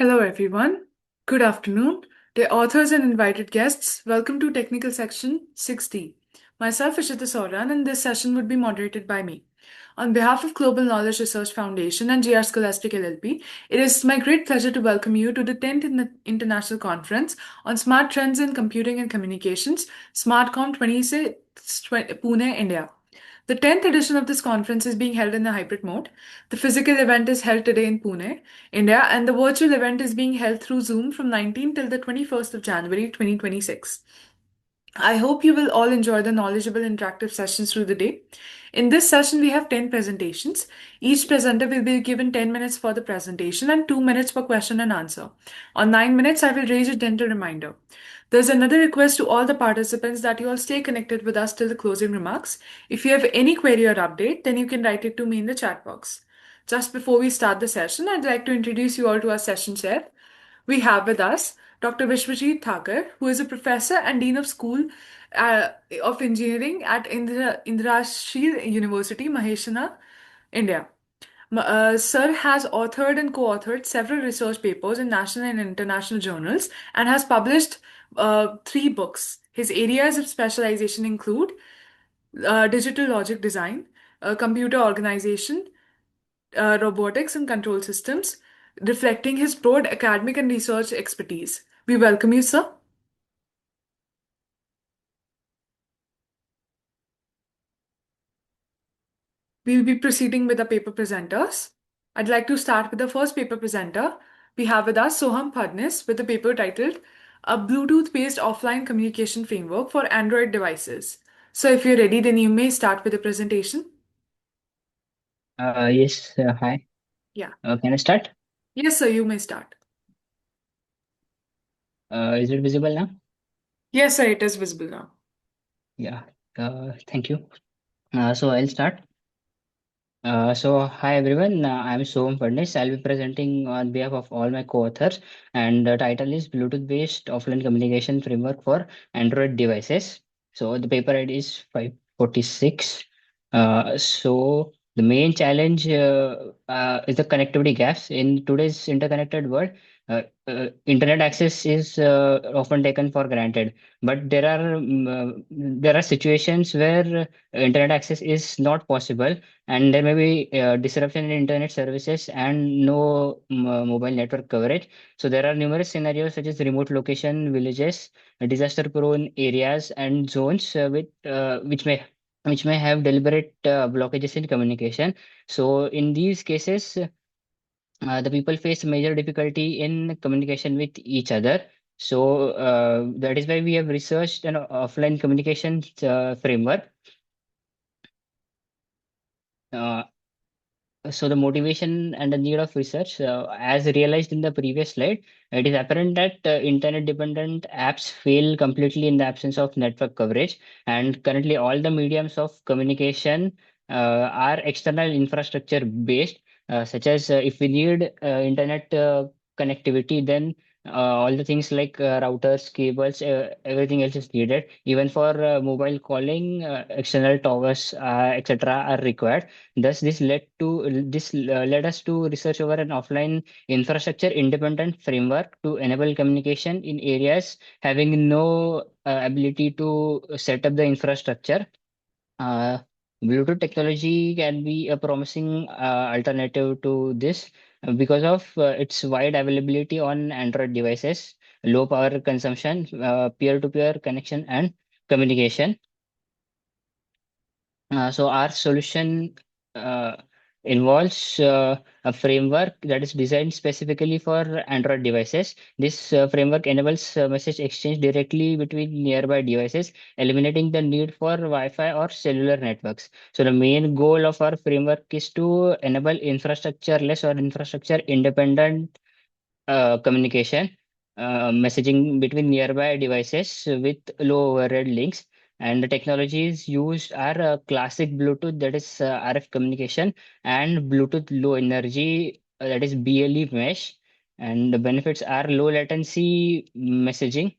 Hello, everyone. Good afternoon. Dear authors and invited guests, welcome to Technical Section 60. Myself, Ishita Sauran, and this session would be moderated by me. On behalf of Global Knowledge Research Foundation and GR Scholastic LLP, it is my great pleasure to welcome you to the 10th International Conference on Smart Trends in Computing and Communications, SMARTCOM 26, Pune, India. The 10th edition of this conference is being held in a hybrid mode. The physical event is held today in Pune, India, and the virtual event is being held through Zoom from 19 till the 21st of January 2026. I hope you will all enjoy the knowledgeable interactive sessions through the day. In this session, we have 10 presentations. Each presenter will be given 10 minutes for the presentation and 2 minutes for question and answer. On 9 minutes, I will raise a gentle reminder. There's another request to all the participants that you all stay connected with us till the closing remarks. If you have any query or update, then you can write it to me in the chat box. Just before we start the session, I'd like to introduce you all to our session chair. We have with us Dr. Vishwajit Thakur, who is a professor and dean of School uh, of Engineering at Indrashil University, Maheshana, India. Sir has authored and co-authored several research papers in national and international journals and has published three books. His areas of specialization include digital logic design, computer organization, robotics and control systems, reflecting his broad academic and research expertise. We welcome you, sir. We'll be proceeding with the paper presenters. I'd like to start with the first paper presenter. We have with us Soham Phadnis with a paper titled A Bluetooth-based offline communication framework for Android devices. So if you're ready, then you may start with the presentation. Yes, hi. Yeah. Can I start? Yes, sir, you may start. Is it visible now? Yes, sir, it is visible now. Yeah. Thank you. So I'll start. Hi everyone, I'm Soham Fadnis. I'll be presenting on behalf of all my co-authors, and the title is Bluetooth-based offline communication framework for Android devices. So the paper ID is 546. The main challenge is the connectivity gaps in today's interconnected world. Internet access is often taken for granted, but there are situations where internet access is not possible, and there may be disruption in internet services and no mobile network coverage. So there are numerous scenarios such as remote location, villages, disaster prone areas and zones which may have deliberate blockages in communication. So in these cases, the people face major difficulty in communication with each other. So that is why we have researched an offline communication framework. Uh, So the motivation and the need of research, as realized in the previous slide, it is apparent that internet-dependent apps fail completely in the absence of network coverage. And currently, all the mediums of communication are external infrastructure based, such as if we need internet connectivity, then all the things like routers, cables, everything else is needed. Even for mobile calling, external towers, etc., are required. Thus, this led us to research over an offline infrastructure independent framework to enable communication in areas having no ability to set up the infrastructure. Uh, Bluetooth technology can be a promising alternative to this because of its wide availability on Android devices, low power consumption, peer-to-peer connection, and communication. So our solution uh, involves a framework that is designed specifically for Android devices. This framework enables message exchange directly between nearby devices, eliminating the need for Wi-Fi or cellular networks. So the main goal of our framework is to enable infrastructure-less or infrastructure-independent communication, messaging between nearby devices with low overhead links. And the technologies used are classic Bluetooth, that is RF communication, and Bluetooth low energy, that is BLE mesh. And the benefits are low latency messaging,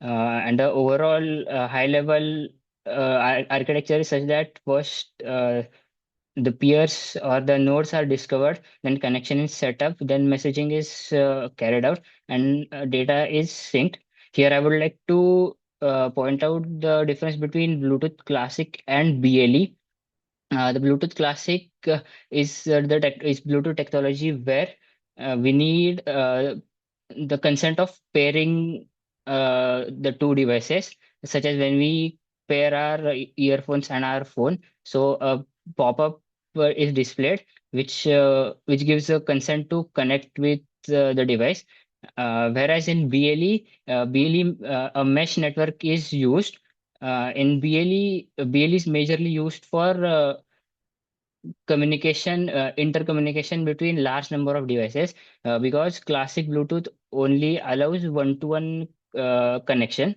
and the overall high level architecture is such that first the peers or the nodes are discovered, then connection is set up, then messaging is carried out, and data is synced. Here, I would like to point out the difference between Bluetooth Classic and BLE. The Bluetooth Classic is Bluetooth technology where we need the consent of pairing the two devices, such as when we pair our earphones and our phone. So a pop-up is displayed, which gives a consent to connect with the device. Whereas in a mesh network is used. In BLE is majorly used for intercommunication between large number of devices, because classic Bluetooth only allows one-to-one connection.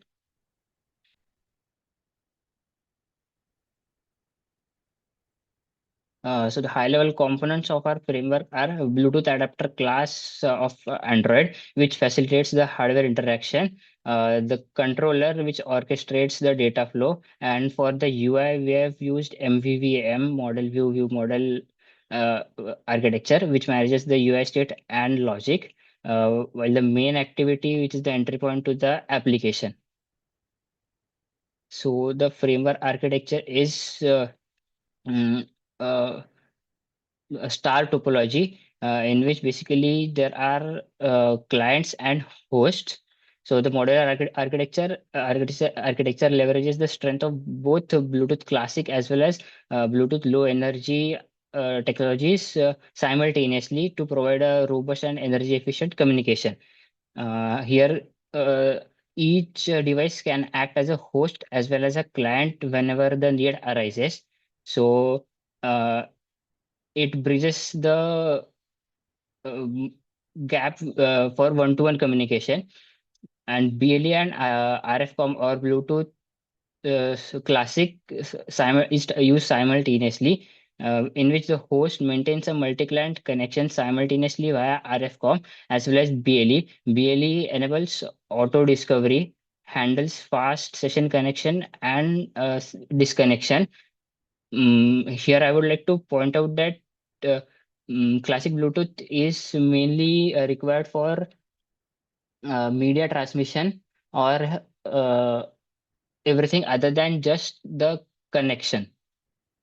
So the high-level components of our framework are Bluetooth adapter class of Android, which facilitates the hardware interaction, the controller, which orchestrates the data flow, and for the UI, we have used MVVM, model view model architecture, which manages the UI state and logic, while the main activity, which is the entry point to the application. So the framework architecture is mm, uh, a star topology, in which basically there are clients and hosts. So the modular architecture leverages the strength of both Bluetooth Classic as well as Bluetooth Low Energy technologies simultaneously to provide a robust and energy efficient communication. Here, uh, each device can act as a host as well as a client whenever the need arises. So uh, it bridges the um, gap for one-to-one communication, and BLE and RFCOM or Bluetooth Classic is used simultaneously, in which the host maintains a multi-client connection simultaneously via RFCOM as well as BLE. BLE enables auto discovery, handles fast session connection and disconnection. Here, I would like to point out that uh, classic Bluetooth is mainly required for media transmission or everything other than just the connection.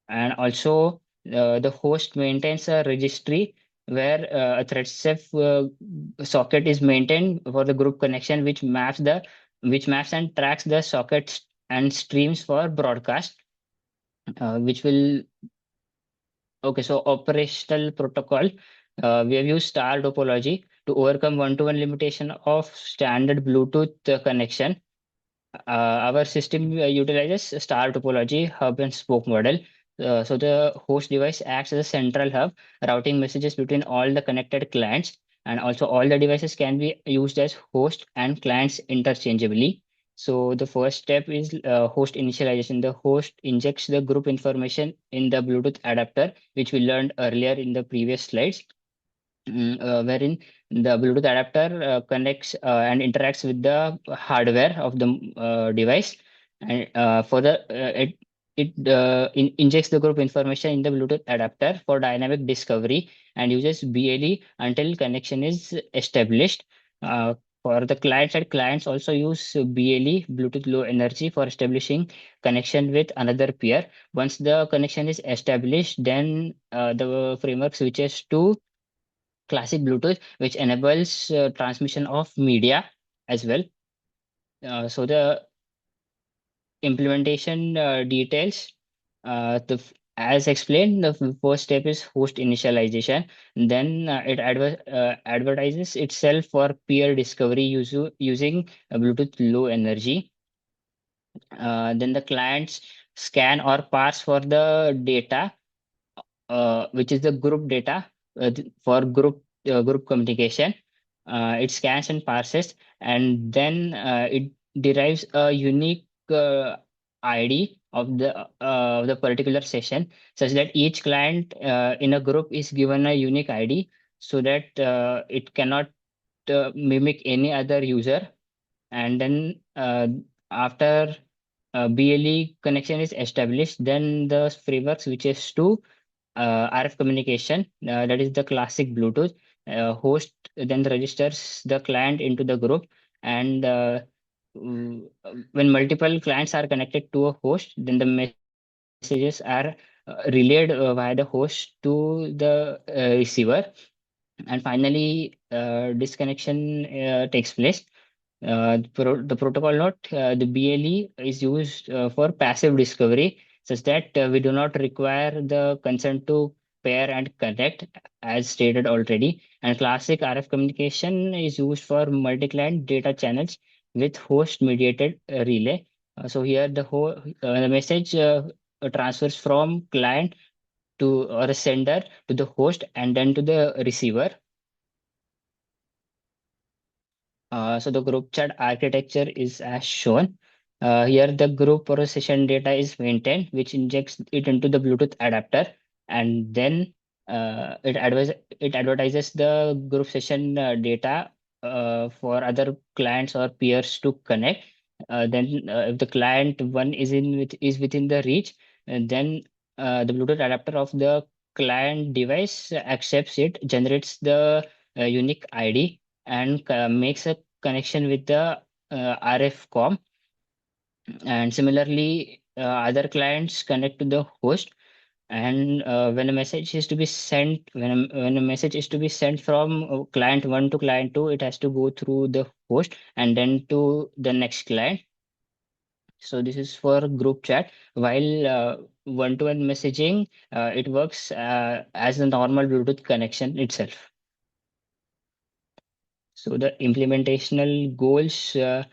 And also, the host maintains a registry where a thread safe socket is maintained for the group connection, which maps and tracks the sockets and streams for broadcast, which will Okay, so operational protocol. We have used star topology to overcome one-to-one limitation of standard Bluetooth connection. Our system utilizes star topology, hub and spoke model. So the host device acts as a central hub, routing messages between all the connected clients, and also all the devices can be used as host and clients interchangeably. So the first step is host initialization. The host injects the group information in the Bluetooth adapter, which we learned earlier in the previous slides, wherein the Bluetooth adapter connects and interacts with the hardware of the device, and for the injects the group information in the Bluetooth adapter for dynamic discovery and uses BLE until connection is established. Uh, for the client side, clients also use BLE, Bluetooth Low Energy, for establishing connection with another peer. Once the connection is established, then the framework switches to classic Bluetooth, which enables transmission of media as well. So the implementation details, as explained, the first step is host initialization. Then it advertises itself for peer discovery using Bluetooth Low Energy. Then the clients scan or parse for the data, which is the group data for group communication. It scans and parses, and then it derives a unique ID of the particular session, such that each client in a group is given a unique ID, so that it cannot mimic any other user. And then after BLE connection is established, then the framework switches to RF communication, that is the classic Bluetooth. Host then registers the client into the group, and when multiple clients are connected to a host, then the messages are relayed via the host to the receiver, and finally disconnection takes place. The protocol note, the BLE is used for passive discovery, such that we do not require the consent to pair and connect, as stated already. And classic RF communication is used for multi-client data channels with host-mediated relay. So here the message transfers from client to or a sender to the host and then to the receiver. So the group chat architecture is as shown. Here the group or session data is maintained, which injects it into the Bluetooth adapter, and then it advertises the group session data for other clients or peers to connect. Then if the client one is within the reach, then the Bluetooth adapter of the client device accepts it, generates the unique ID, and makes a connection with the RF com. And similarly, other clients connect to the host. And when a message is to be sent from client one to client two, it has to go through the host and then to the next client. So this is for group chat. While one-to-one messaging, it works as a normal Bluetooth connection itself. So the implementational goals, so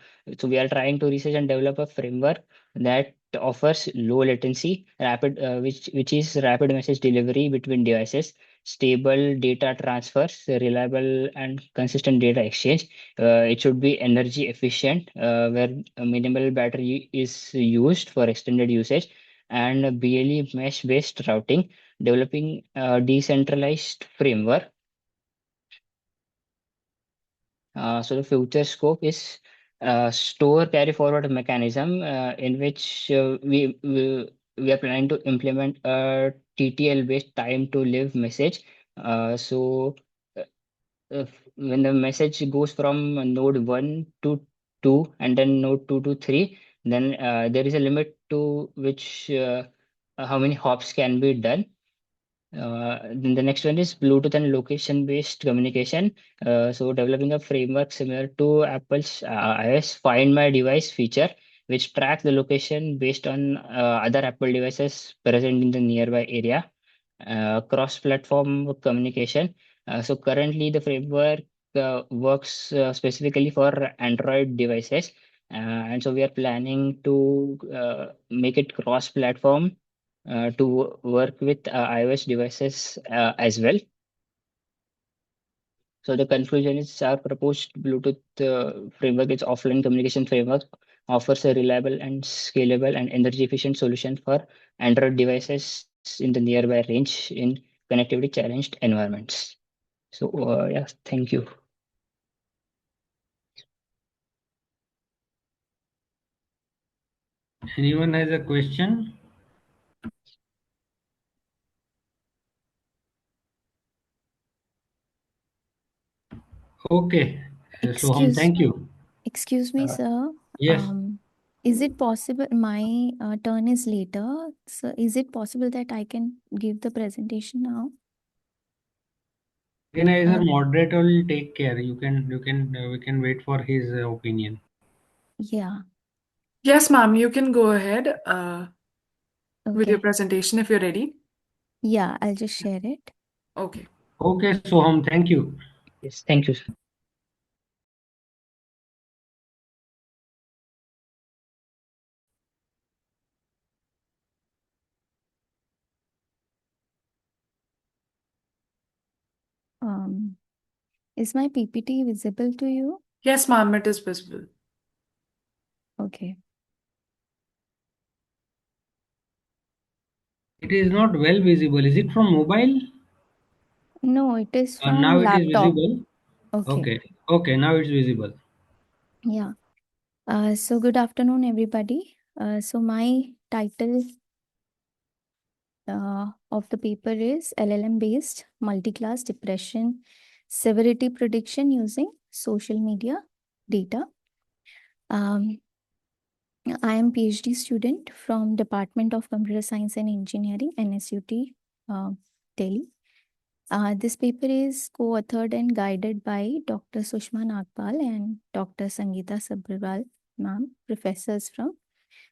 we are trying to research and develop a framework that offers low latency, which is rapid message delivery between devices, stable data transfers, reliable and consistent data exchange. It should be energy efficient, where a minimal battery is used for extended usage, and a BLE mesh-based routing, developing a decentralized framework. So the future scope is store carry forward mechanism, in which we are planning to implement a TTL based time to live message. So uh, when the message goes from node 1 to 2 and then node 2 to 3, then there is a limit to which how many hops can be done. Then the next one is Bluetooth and location-based communication. So developing a framework similar to Apple's iOS Find My Device feature, which tracks the location based on other Apple devices present in the nearby area. Cross-platform communication. So currently the framework works specifically for Android devices. And so we are planning to make it cross-platform to work with iOS devices as well. So the conclusion is our proposed Bluetooth framework is offline communication framework, offers a reliable and scalable and energy efficient solution for Android devices in the nearby range in connectivity challenged environments. So yeah, thank you. Anyone has a question? Okay, Soham, Excuse thank you. excuse me, Uh, sir. Yes, Is it possible my turn is later? So is it possible that I can give the presentation now? organizer Uh, moderator will take care. We can wait for his opinion. yeah. Yes, ma'am, you can go ahead with your Okay. presentation if you're ready. Yeah, I'll just share it. Okay. Okay, Soham, thank you. yes, thank you. Um, is my PPT visible to you? Yes, ma'am, it is visible. Okay. It is not well visible. Is it from mobile? No, it is from Now it is laptop. visible. Okay. Okay, okay, now it's visible. Yeah. So good afternoon, everybody. So my title of the paper is LLM based multi-class depression severity prediction using social media data. I am PhD student from Department of Computer Science and Engineering, NSUT, Delhi. This paper is co-authored and guided by Dr. Sushma Nagpal and Dr. Sangeeta Sabharwal, ma'am, professors from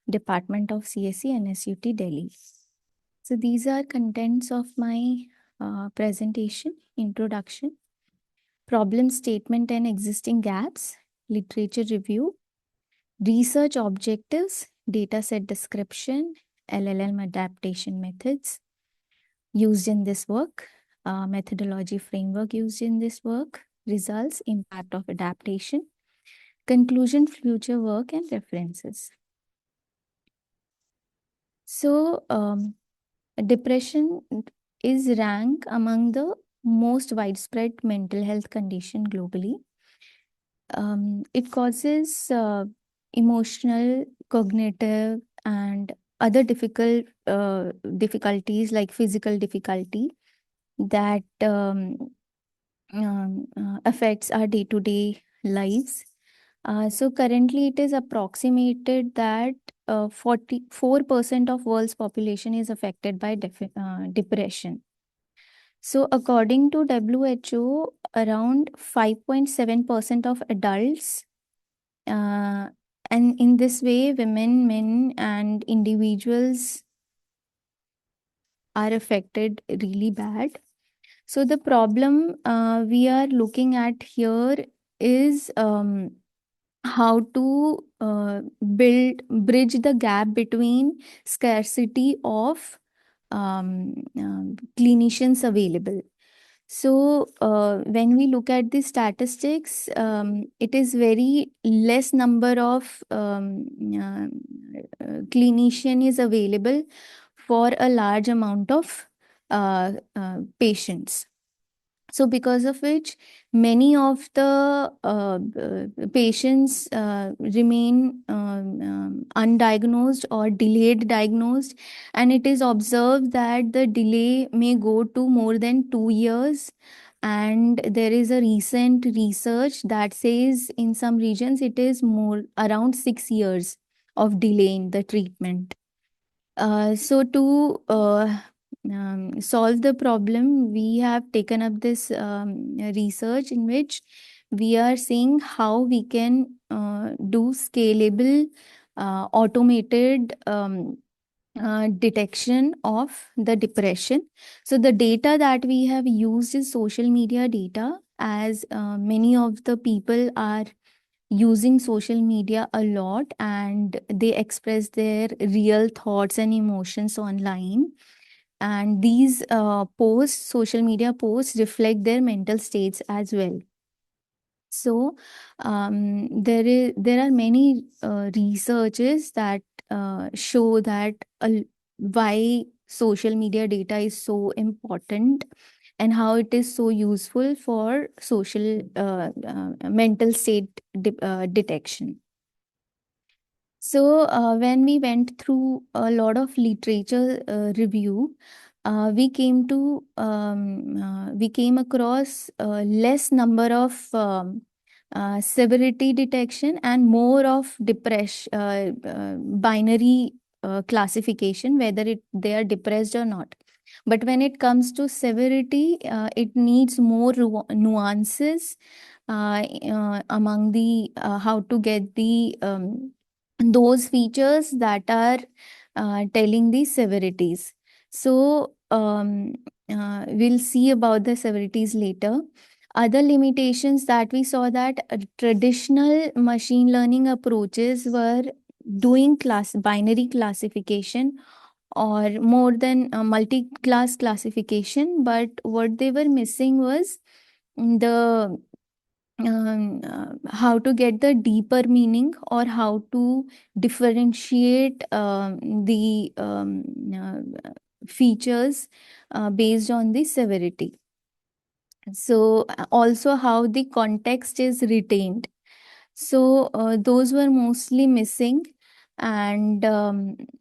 Department of CSE, NSUT, Delhi. So these are contents of my presentation, introduction, problem statement and existing gaps, literature review, research objectives, dataset description, LLM adaptation methods used in this work, methodology framework used in this work, results, impact of adaptation, conclusion, future work, and references. So, depression is ranked among the most widespread mental health condition globally. It causes emotional, cognitive, and other difficulties like physical difficulty that affects our day-to-day lives. So currently it is approximated that 44% of world's population is affected by depression. So according to WHO, around 5.7% of adults, and in this way, women, men, and individuals are affected really bad. So the problem we are looking at here is how to bridge the gap between scarcity of clinicians available. So when we look at the statistics, it is very less number of clinician is available for a large amount of patients. So because of which many of the patients remain undiagnosed or delayed diagnosed, and it is observed that the delay may go to more than 2 years. And there is a recent research that says in some regions it is more around 6 years of delay in the treatment. So to solve the problem, we have taken up this research in which we are seeing how we can do scalable, automated detection of the depression. So the data that we have used is social media data, as many of the people are using social media a lot and they express their real thoughts and emotions online, and these posts, social media posts, reflect their mental states as well. So there are many researches that show that why social media data is so important and how it is so useful for social mental state detection. So when we went through a lot of literature review, we came across less number of severity detection and more of binary classification, whether they are depressed or not. But when it comes to severity, it needs more nuances among the how to get the those features that are telling the severities. So we'll see about the severities later. Other limitations that we saw, that traditional machine learning approaches were doing binary classification or more than multi-class classification, but what they were missing was the how to get the deeper meaning or how to differentiate the features based on the severity. So also how the context is retained. So those were mostly missing. And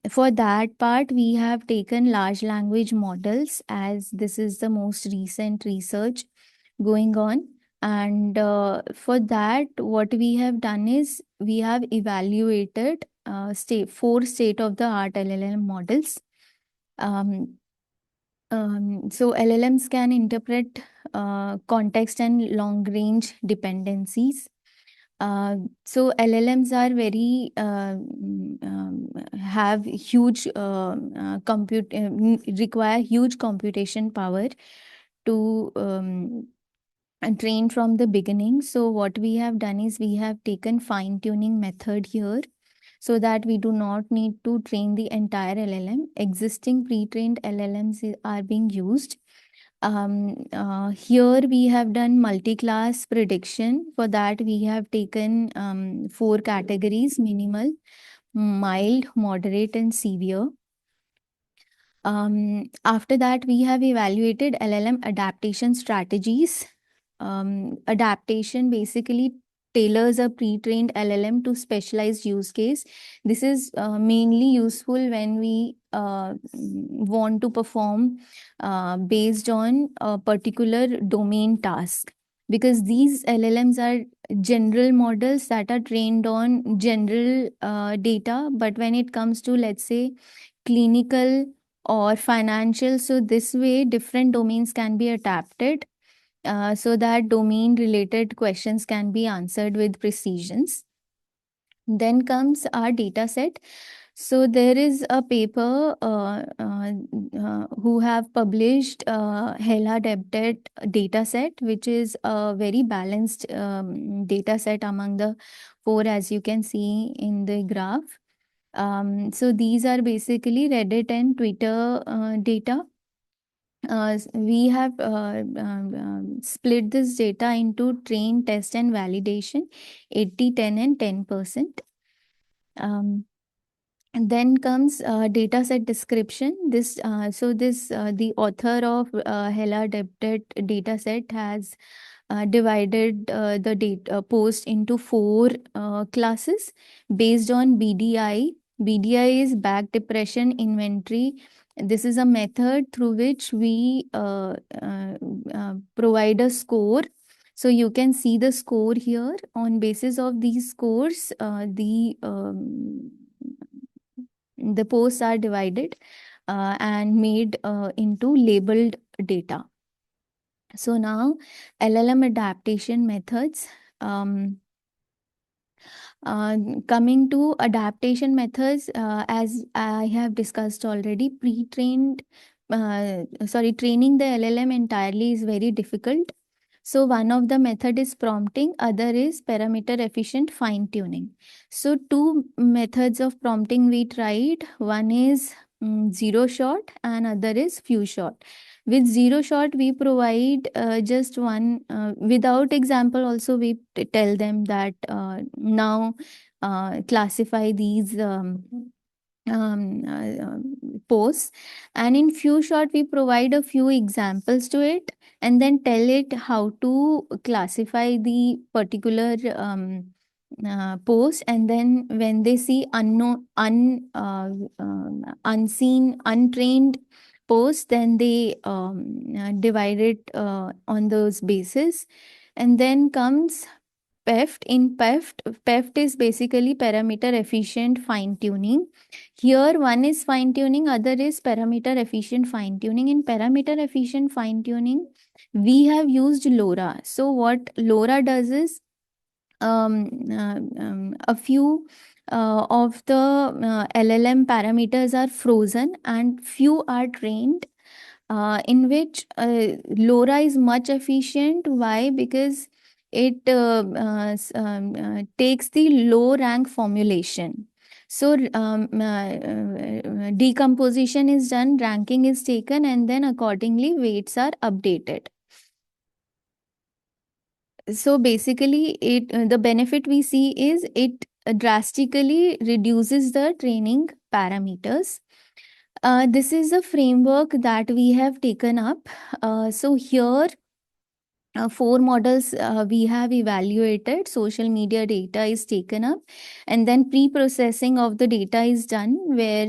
for that part, we have taken large language models, as this is the most recent research going on. And for that, what we have done is we have evaluated four state-of-the-art LLM models. So LLMs can interpret context and long-range dependencies. So LLMs are very have huge require huge computation power to train from the beginning. So what we have done is we have taken fine-tuning method here, so that we do not need to train the entire LLM. Existing pre-trained LLMs are being used. Here we have done multi-class prediction. For that, we have taken 4 categories: minimal, mild, moderate, and severe. After that, we have evaluated LLM adaptation strategies. Adaptation basically tailors a pre-trained LLM to specialized use case. This is mainly useful when we want to perform based on a particular domain task, because these LLMs are general models that are trained on general data. But when it comes to, let's say, clinical or financial, so this way different domains can be adapted so that domain related questions can be answered with precisions. Then comes our data set. So there is a paper who have published HELA DebDebt data set, which is a very balanced data set among the 4, as you can see in the graph. So these are basically Reddit and Twitter data. We have split this data into train, test, and validation, 80, 10, and 10%. And then comes data set description. The author of HELA DebDebt data set has divided the data post into 4 classes based on BDI. BDI is back depression inventory. This is a method through which we provide a score. So you can see the score here. On basis of these scores, the posts are divided and made into labeled data. So now LLM adaptation methods. Coming to adaptation methods, as I have discussed already, training the LLM entirely is very difficult. So one of the method is prompting, other is parameter efficient fine tuning. So 2 methods of prompting we tried. One is zero shot and other is few shot. With zero shot, we provide just one, without example also we tell them that now classify these posts, and in few shot we provide a few examples to it and then tell it how to classify the particular post. And then when they see unseen, untrained posts, then they divide it on those basis. And then comes PEFT. In PEFT is basically parameter efficient fine tuning. Here one is fine tuning, other is parameter efficient fine tuning. In parameter efficient fine tuning, we have used LoRa. So what LoRa does is a few of the LLM parameters are frozen and few are trained, in which LoRa is much efficient. Why? Because it takes the low rank formulation. So decomposition is done, ranking is taken, and then accordingly weights are updated. So basically, the benefit we see is it drastically reduces the training parameters. This is a framework that we have taken up. So here four models we have evaluated. Social media data is taken up, and then pre-processing of the data is done, where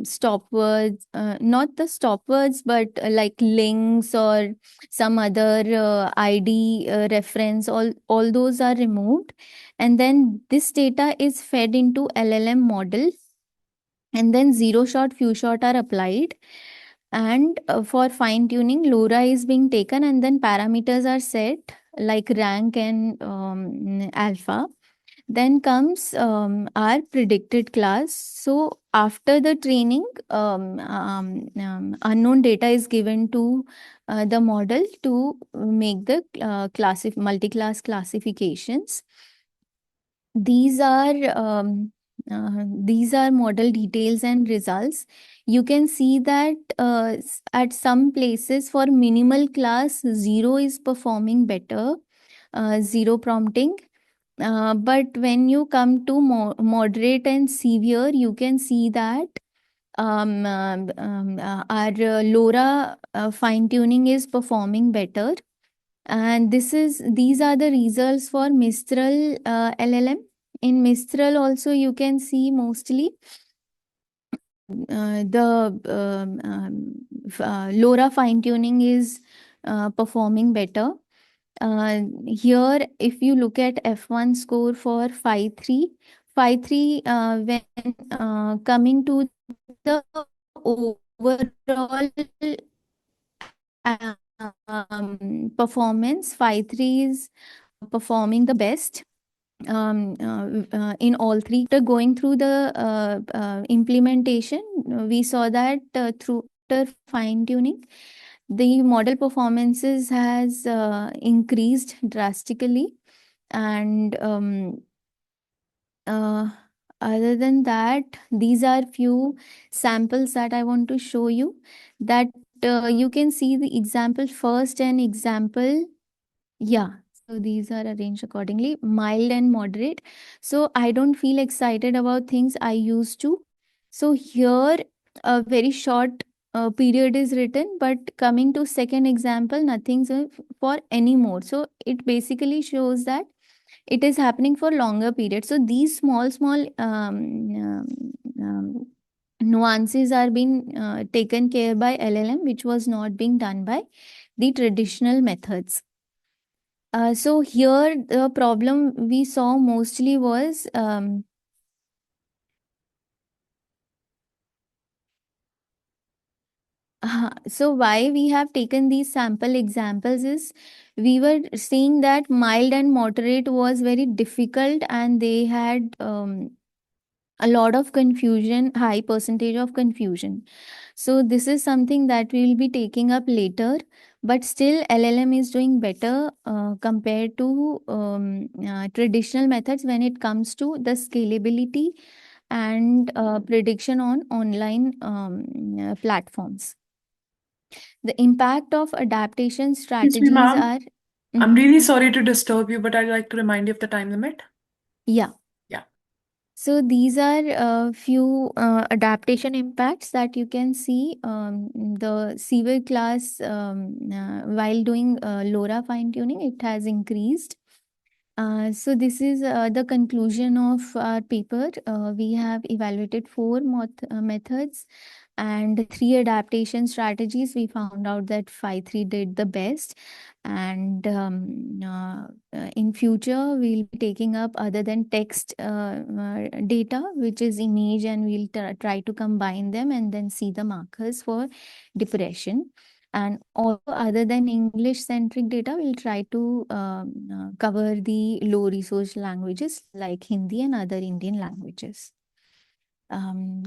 stop words, not the stop words, but like links or some other ID reference, all those are removed, and then this data is fed into LLM model, and then zero shot, few shot are applied, and for fine tuning LoRa is being taken, and then parameters are set like rank and alpha. Then comes our predicted class. So after the training, unknown data is given to the model to make the multi-class classifications. These are model details and results. You can see that at some places for minimal class, zero is performing better, zero prompting. But when you come to moderate and severe, you can see that our LoRa fine tuning is performing better. And these are the results for Mistral LLM. In Mistral also you can see mostly the LoRa fine tuning is performing better. Here, if you look at F1 score for 5.3, 5.3 when coming to the overall performance, 5.3 is performing the best in all three. After going through the implementation, we saw that through fine tuning, the model performances has increased drastically, and other than that, these are few samples that I want to show you, that you can see the example first and example. Yeah, so these are arranged accordingly, mild and moderate. So I don't feel excited about things I used to. So here a very short period is written, but coming to second example, nothing's for anymore. So it basically shows that it is happening for longer periods. So these small nuances are being taken care by LLM, which was not being done by the traditional methods. So here the problem we saw mostly was so why we have taken these sample examples is we were seeing that mild and moderate was very difficult, and they had a lot of confusion, high percentage of confusion. So this is something that we will be taking up later, but still LLM is doing better compared to traditional methods when it comes to the scalability and prediction on online platforms. The impact of adaptation Excuse me, strategies ma'am. are. I'm really sorry to disturb you, but I'd like to remind you of the time limit. Yeah. Yeah. So these are a few adaptation impacts that you can see. The severe class, while doing LoRa fine tuning, it has increased. So this is the conclusion of our paper. We have evaluated four methods and three adaptation strategies. We found out that 5.3 did the best, and in future we'll be taking up other than text data, which is image, and we'll try to combine them and then see the markers for depression. And also, other than English centric data, we'll try to cover the low resource languages like Hindi and other Indian languages.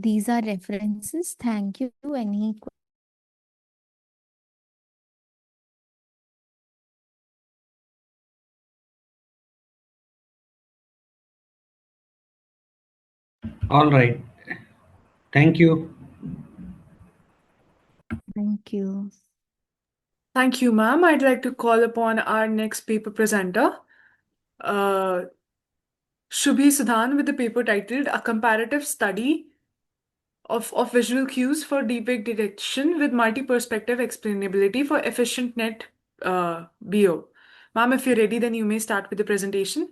These are references. Thank you. Any All right. Thank you. Thank you. Thank you, ma'am. I'd like to call upon our next paper presenter, Shubhi Sudhan, with the paper titled A Comparative Study of Visual Cues for Deepfake Detection with Multi-Perspective Explainability for Efficient Net BO. Ma'am, if you're ready, then you may start with the presentation.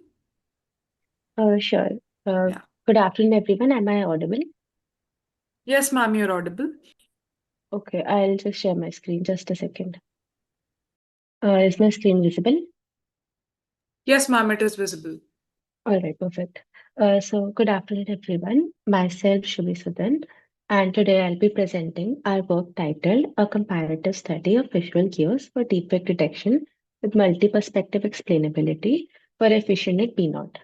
Sure. Yeah. Good afternoon, everyone. Am I audible? Yes, ma'am, you're audible. Okay, I'll just share my screen. Just a second. Is my screen visible? Yes, ma'am, it is visible. All right, perfect. So good afternoon, everyone. Myself, Shubhi Sudan, and today I'll be presenting our work titled A Comparative Study of Visual Cues for Defect Detection with Multi-Perspective Explainability for Efficient P0.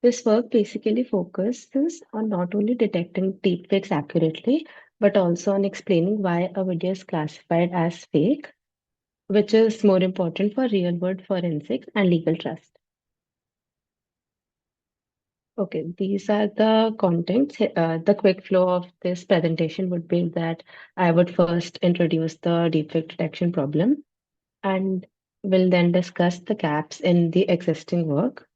This work basically focuses on not only detecting deepfakes accurately, but also on explaining why a video is classified as fake, which is more important for real-world forensics and legal trust. Okay, these are the contents. The quick flow of this presentation would be that I would first introduce the deepfake detection problem and will then discuss the gaps in the existing work.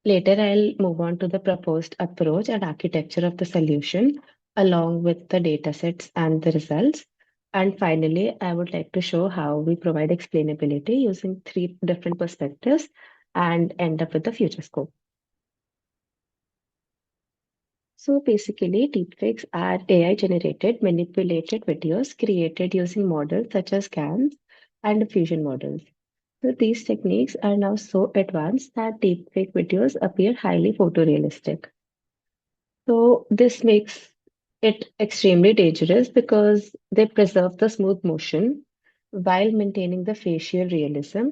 Later, I'll move on to the proposed approach and architecture of the solution, along with the datasets and the results. And finally, I would like to show how we provide explainability using three different perspectives and end up with the future scope. So basically, deepfakes are AI-generated, manipulated videos created using models such as GANs and diffusion models. So these techniques are now so advanced that deepfake videos appear highly photorealistic. So this makes it extremely dangerous because they preserve the smooth motion while maintaining the facial realism.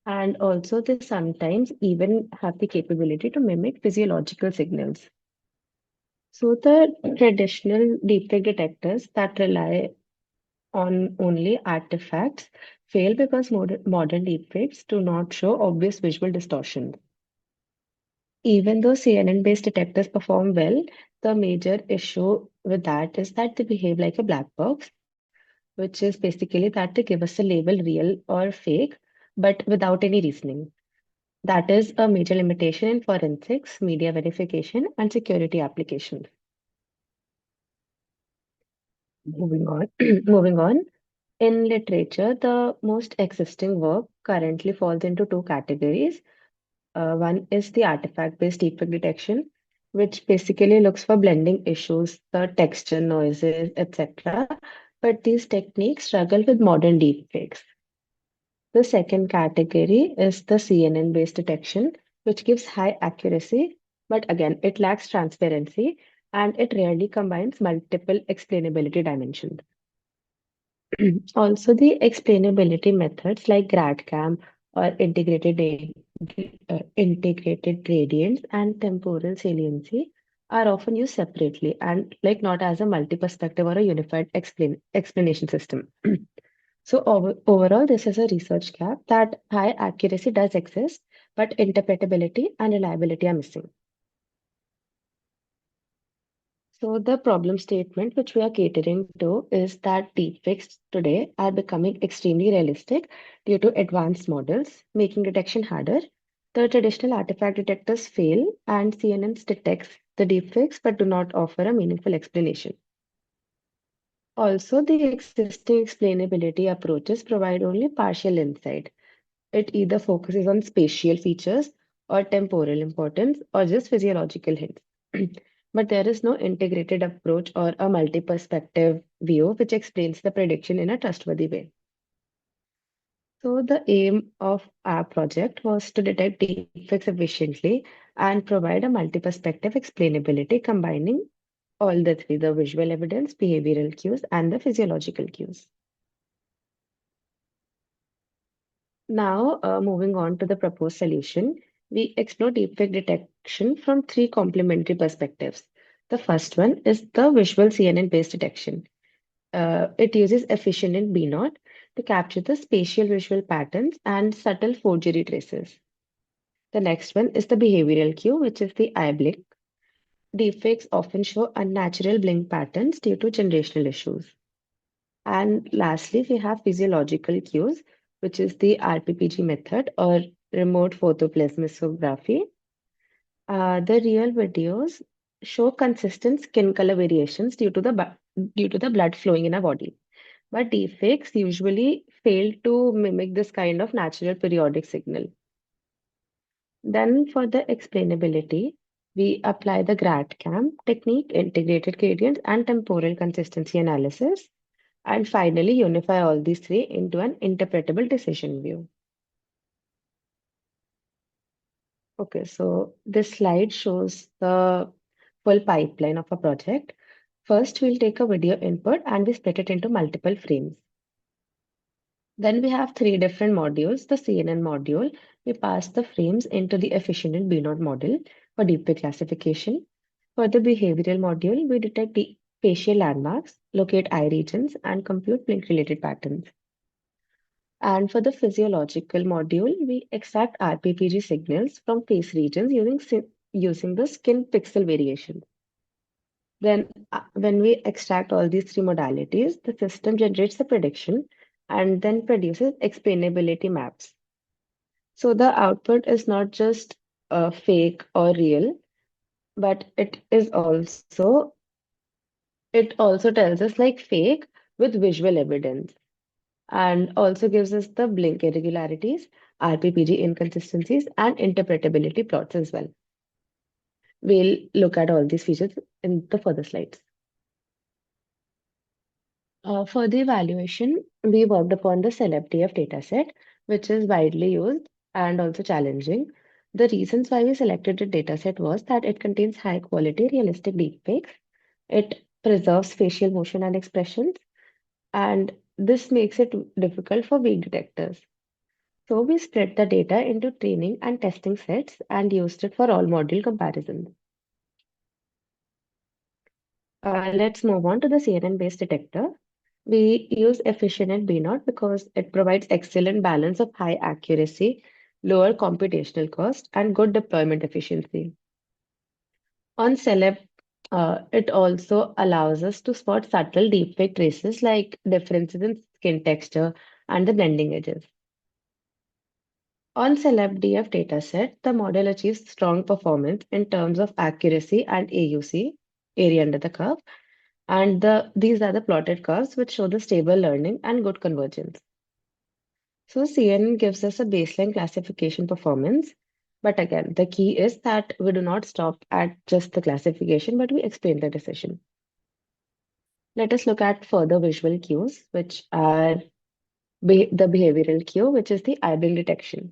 And also, they sometimes even have the capability to mimic physiological signals. So the traditional deepfake detectors that rely on only artifacts fail because modern deepfakes do not show obvious visual distortion. Even though CNN-based detectors perform well, the major issue with that is that they behave like a black box, which is basically that they give us a label real or fake, but without any reasoning. That is a major limitation in forensics, media verification, and security applications. Moving on, moving on. In literature, the most existing work currently falls into two categories. One is the artifact-based deepfake detection, which basically looks for blending issues, the texture, noises, etc. But these techniques struggle with modern deepfakes. The second category is the CNN-based detection, which gives high accuracy, but again, it lacks transparency and it rarely combines multiple explainability dimensions. Also, the explainability methods like GradCam or integrated gradients and temporal saliency are often used separately and like not as a multi-perspective or a unified explanation system. So overall, this is a research gap that high accuracy does exist, but interpretability and reliability are missing. So the problem statement which we are catering to is that deepfakes today are becoming extremely realistic due to advanced models, making detection harder. The traditional artifact detectors fail, and CNN detects the deepfakes but do not offer a meaningful explanation. Also, the existing explainability approaches provide only partial insight. It either focuses on spatial features or temporal importance or just physiological hints. But there is no integrated approach or a multi-perspective view which explains the prediction in a trustworthy way. So the aim of our project was to detect deepfakes efficiently and provide a multi-perspective explainability combining all the three, the visual evidence, behavioral cues, and the physiological cues. Now, moving on to the proposed solution, we explore deepfake detection from three complementary perspectives. The first one is the visual CNN-based detection. It uses efficient B0 to capture the spatial visual patterns and subtle forgery traces. The next one is the behavioral cue, which is the eye blink. Deepfakes often show unnatural blink patterns due to generational issues. And lastly, we have physiological cues, which is the RPPG method or remote photoplasmography. The real videos show consistent skin color variations due to the blood flowing in our body. but deepfakes usually fail to mimic this kind of natural periodic signal. Then for the explainability, we apply the GradCam technique, integrated gradients, and temporal consistency analysis, and finally unify all these three into an interpretable decision view. Okay, so this slide shows the full pipeline of a project. First, we'll take a video input and we split it into multiple frames. Then we have three different modules. The CNN module, we pass the frames into the efficient and B0 model for deepfake classification. For the behavioral module, we detect the facial landmarks, locate eye regions, and compute blink-related patterns. And for the physiological module, we extract RPPG signals from face regions using the skin pixel variation. Then, when we extract all these three modalities, the system generates the prediction and then produces explainability maps. So the output is not just fake or real, but it also tells us like fake with visual evidence and also gives us the blink irregularities, RPPG inconsistencies, and interpretability plots as well. We'll look at all these features in the further slides. For the evaluation, we worked upon the CelebTF dataset, which is widely used and also challenging. The reasons why we selected the dataset was that it contains high quality, realistic deepfakes. It preserves facial motion and expressions, and this makes it difficult for weak detectors. So we split the data into training and testing sets and used it for all module comparisons. Let's move on to the CNN-based detector. We use efficient and B0 because it provides excellent balance of high accuracy, lower computational cost, and good deployment efficiency. On Celeb, it also allows us to spot subtle deepfake traces like differences in skin texture and the blending edges. On CelebDF dataset, the model achieves strong performance in terms of accuracy and AUC, area under the curve, and these are the plotted curves which show the stable learning and good convergence. So CNN gives us a baseline classification performance, but again, the key is that we do not stop at just the classification, but we explain the decision. Let us look at further visual cues, which are the behavioral cue, which is the eye blink detection.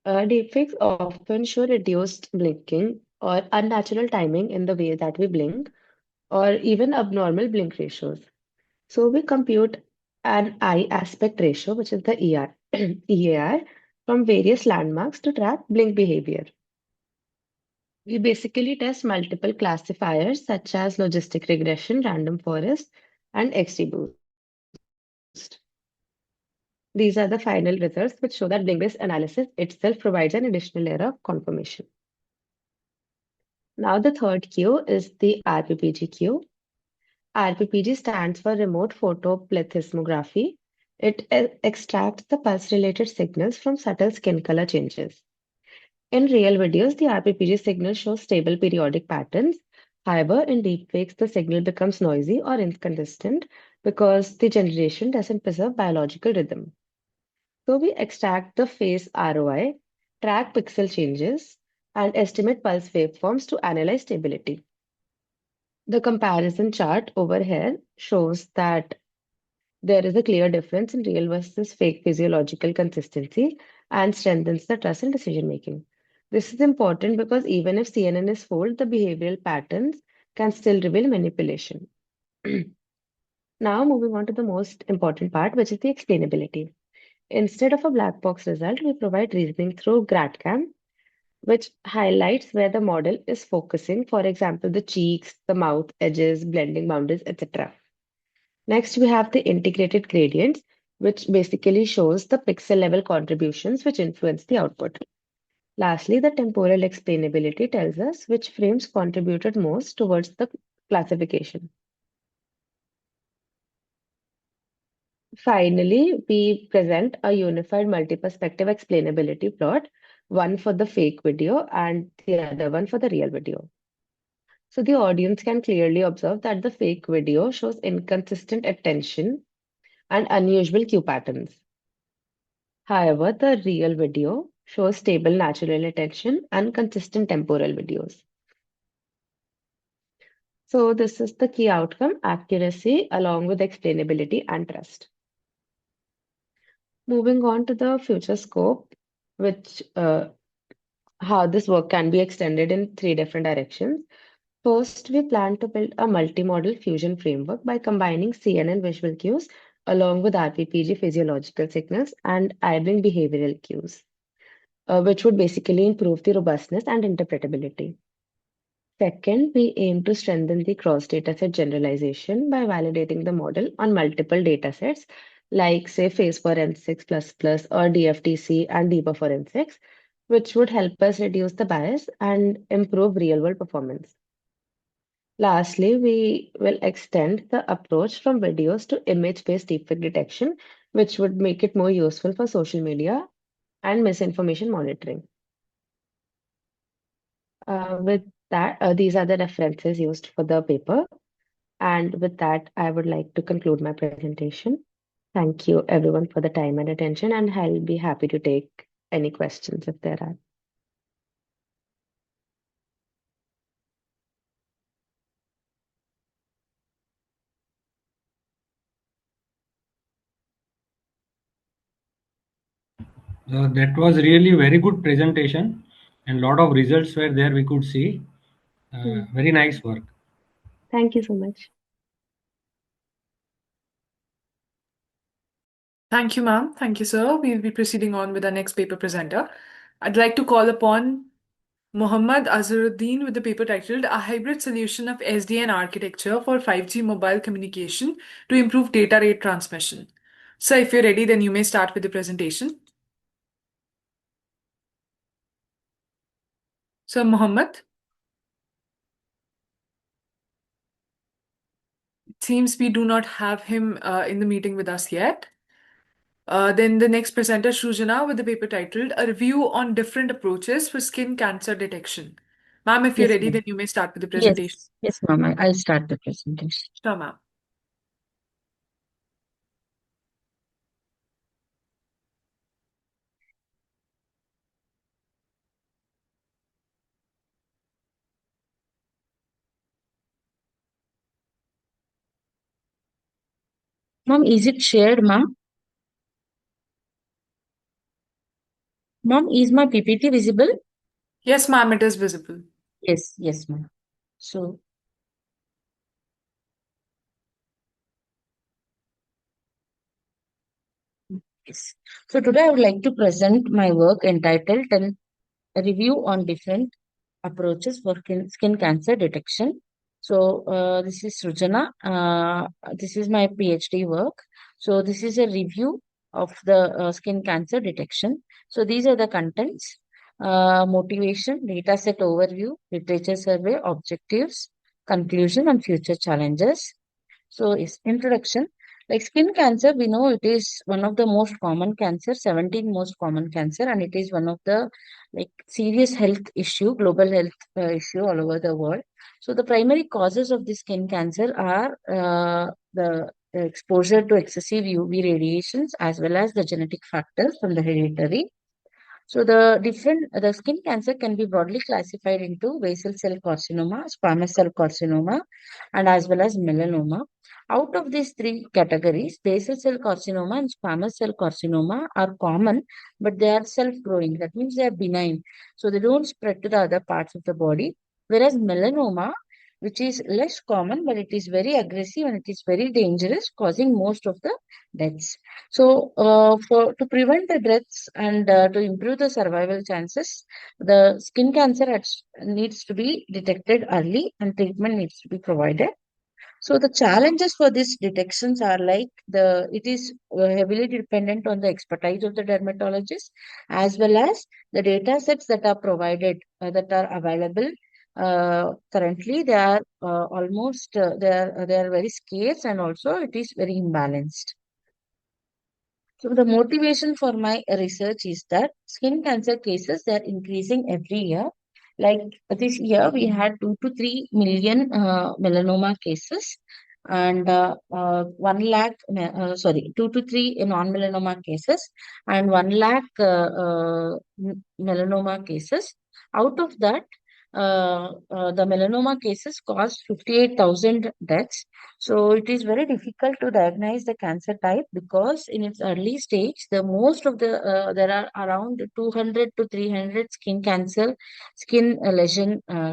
Deepfakes often show reduced blinking or unnatural timing in the way that we blink, or even abnormal blink ratios. So we compute an eye aspect ratio, which is the EAR, from various landmarks to track blink behavior. We basically test multiple classifiers such as logistic regression, random forest, and XGBoost. These are the final results which show that blink-based analysis itself provides an additional layer of confirmation. Now the third Q is the RPPG Q. RPPG stands for remote photoplethysmography. It extracts the pulse-related signals from subtle skin color changes. In real videos, the RPPG signal shows stable periodic patterns. However, in deepfakes, the signal becomes noisy or inconsistent because the generation doesn't preserve biological rhythm. So we extract the phase ROI, track pixel changes, and estimate pulse waveforms to analyze stability. The comparison chart over here shows that there is a clear difference in real versus fake physiological consistency and strengthens the trust in decision making. This is important because even if CNN is fooled, the behavioral patterns can still reveal manipulation. Now, moving on to the most important part, which is the explainability. Instead of a black box result, we provide reasoning through GradCam, which highlights where the model is focusing, for example, the cheeks, the mouth, edges, blending boundaries, etc. Next, we have the integrated gradients, which basically shows the pixel level contributions which influence the output. Lastly, the temporal explainability tells us which frames contributed most towards the classification. Finally, we present a unified multi-perspective explainability plot, one for the fake video and the other one for the real video. So the audience can clearly observe that the fake video shows inconsistent attention and unusual cue patterns. However, the real video shows stable natural attention and consistent temporal videos. So this is the key outcome, accuracy along with explainability and trust. Moving on to the future scope, which how this work can be extended in three different directions. First, we plan to build a multimodal fusion framework by combining CNN visual cues along with RPPG physiological signals and eye-blink behavioral cues, which would basically improve the robustness and interpretability. Second, we aim to strengthen the cross-dataset generalization by validating the model on multiple datasets, like, say, phase forensics plus or DFTC and deeper forensics, which would help us reduce the bias and improve real-world performance. Lastly, we will extend the approach from videos to image-based deepfake detection, which would make it more useful for social media and misinformation monitoring. With that, these are the references used for the paper. And with that, I would like to conclude my presentation. Thank you, everyone, for the time and attention, and I'll be happy to take any questions if there are. That was really very good presentation, and lot of results were there we could see. Very nice work. Thank you so much. Thank you, ma'am. Thank you, sir. We'll be proceeding on with our next paper presenter. I'd like to call upon Mohammad Azharuddin with the paper titled A Hybrid Solution of SDN Architecture for 5G Mobile Communication to Improve Data Rate Transmission. So if you're ready, then you may start with the presentation. So Mohammed, it seems we do not have him in the meeting with us yet. Then the next presenter, Shrujana, with the paper titled A Review on Different Approaches for Skin Cancer Detection. Ma'am, if you're Yes, ready, ma'am. then you may start with the presentation. Yes, ma'am. I'll start the presentation. Sure, ma'am. Ma'am, is it shared, ma'am? Ma'am, is my PPT visible? Yes, ma'am, it is visible. Yes, ma'am. So, yes. So today I would like to present my work entitled A Review on Different Approaches for Skin Cancer Detection. So, this is Srujana. This is my PhD work. So, this is a review of the skin cancer detection. So, these are the contents: motivation, data set overview, literature survey, objectives, conclusion, and future challenges. So, yes, introduction. Like skin cancer, we know it is one of the most common cancer, 17 most common cancer, and it is one of the like serious health issue, global health issue all over the world. So the primary causes of this skin cancer are the exposure to excessive UV radiations as well as the genetic factors from the hereditary. So the skin cancer can be broadly classified into basal cell carcinoma, squamous cell carcinoma, and as well as melanoma. Out of these three categories, basal cell carcinoma and squamous cell carcinoma are common, but they are self-growing. That means they are benign. So they don't spread to the other parts of the body. Whereas melanoma, which is less common, but it is very aggressive and it is very dangerous, causing most of the deaths. So, for to prevent the deaths and to improve the survival chances, the skin cancer needs to be detected early and treatment needs to be provided. So the challenges for these detections are like it is heavily dependent on the expertise of the dermatologist as well as the data sets that are provided that are available. Currently, they are almost they are very scarce and also it is very imbalanced. So the motivation for my research is that skin cancer cases they are increasing every year. Like this year, we had 2 to 3 million melanoma cases, and 1 lakh, 2 to 3 non-melanoma cases, and 1 lakh melanoma cases. Out of that, the melanoma cases caused 58,000 deaths. So it is very difficult to diagnose the cancer type because in its early stage, there are around 200 to 300 skin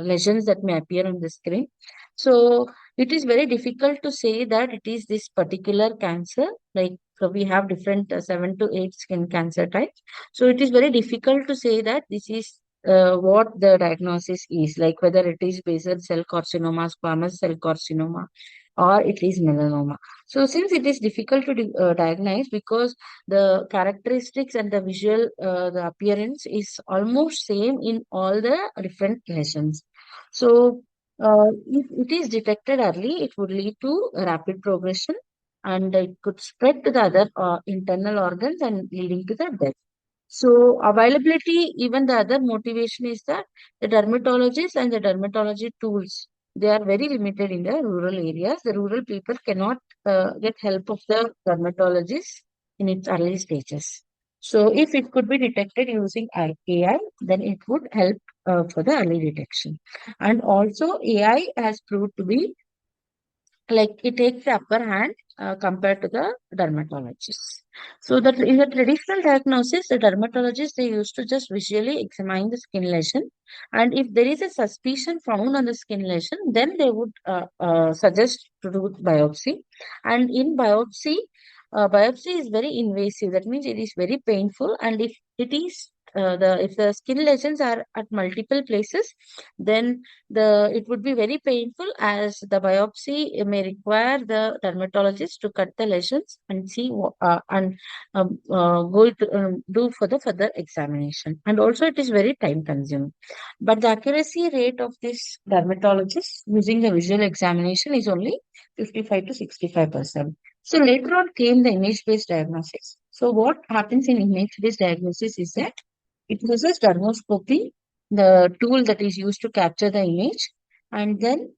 lesions that may appear on the screen. So it is very difficult to say that it is this particular cancer. Like we have different 7 to 8 skin cancer types. So it is very difficult to say that this is what the diagnosis is, like whether it is basal cell carcinoma, squamous cell carcinoma, or it is melanoma. So since it is difficult to diagnose because the characteristics and the visual, the appearance is almost same in all the different lesions. So if it is detected early, it would lead to rapid progression and it could spread to the other internal organs and leading to the death. So availability, even the other motivation is that the dermatologists and the dermatology tools, they are very limited in the rural areas. The rural people cannot get help of the dermatologists in its early stages. So if it could be detected using AI, then it would help for the early detection. And also AI has proved to be like it takes the upper hand compared to the dermatologist. So that in the traditional diagnosis, the dermatologist they used to just visually examine the skin lesion, and if there is a suspicion found on the skin lesion, then they would suggest to do biopsy. And in biopsy, biopsy is very invasive. That means it is very painful, and if it is if the skin lesions are at multiple places, then it would be very painful as the biopsy may require the dermatologist to cut the lesions and see and go to do for the further examination, and also it is very time consuming, but the accuracy rate of this dermatologist using the visual examination is only 55 to 65%. So later on came the image based diagnosis. So what happens in image based diagnosis is that it uses dermoscopy, the tool that is used to capture the image, and then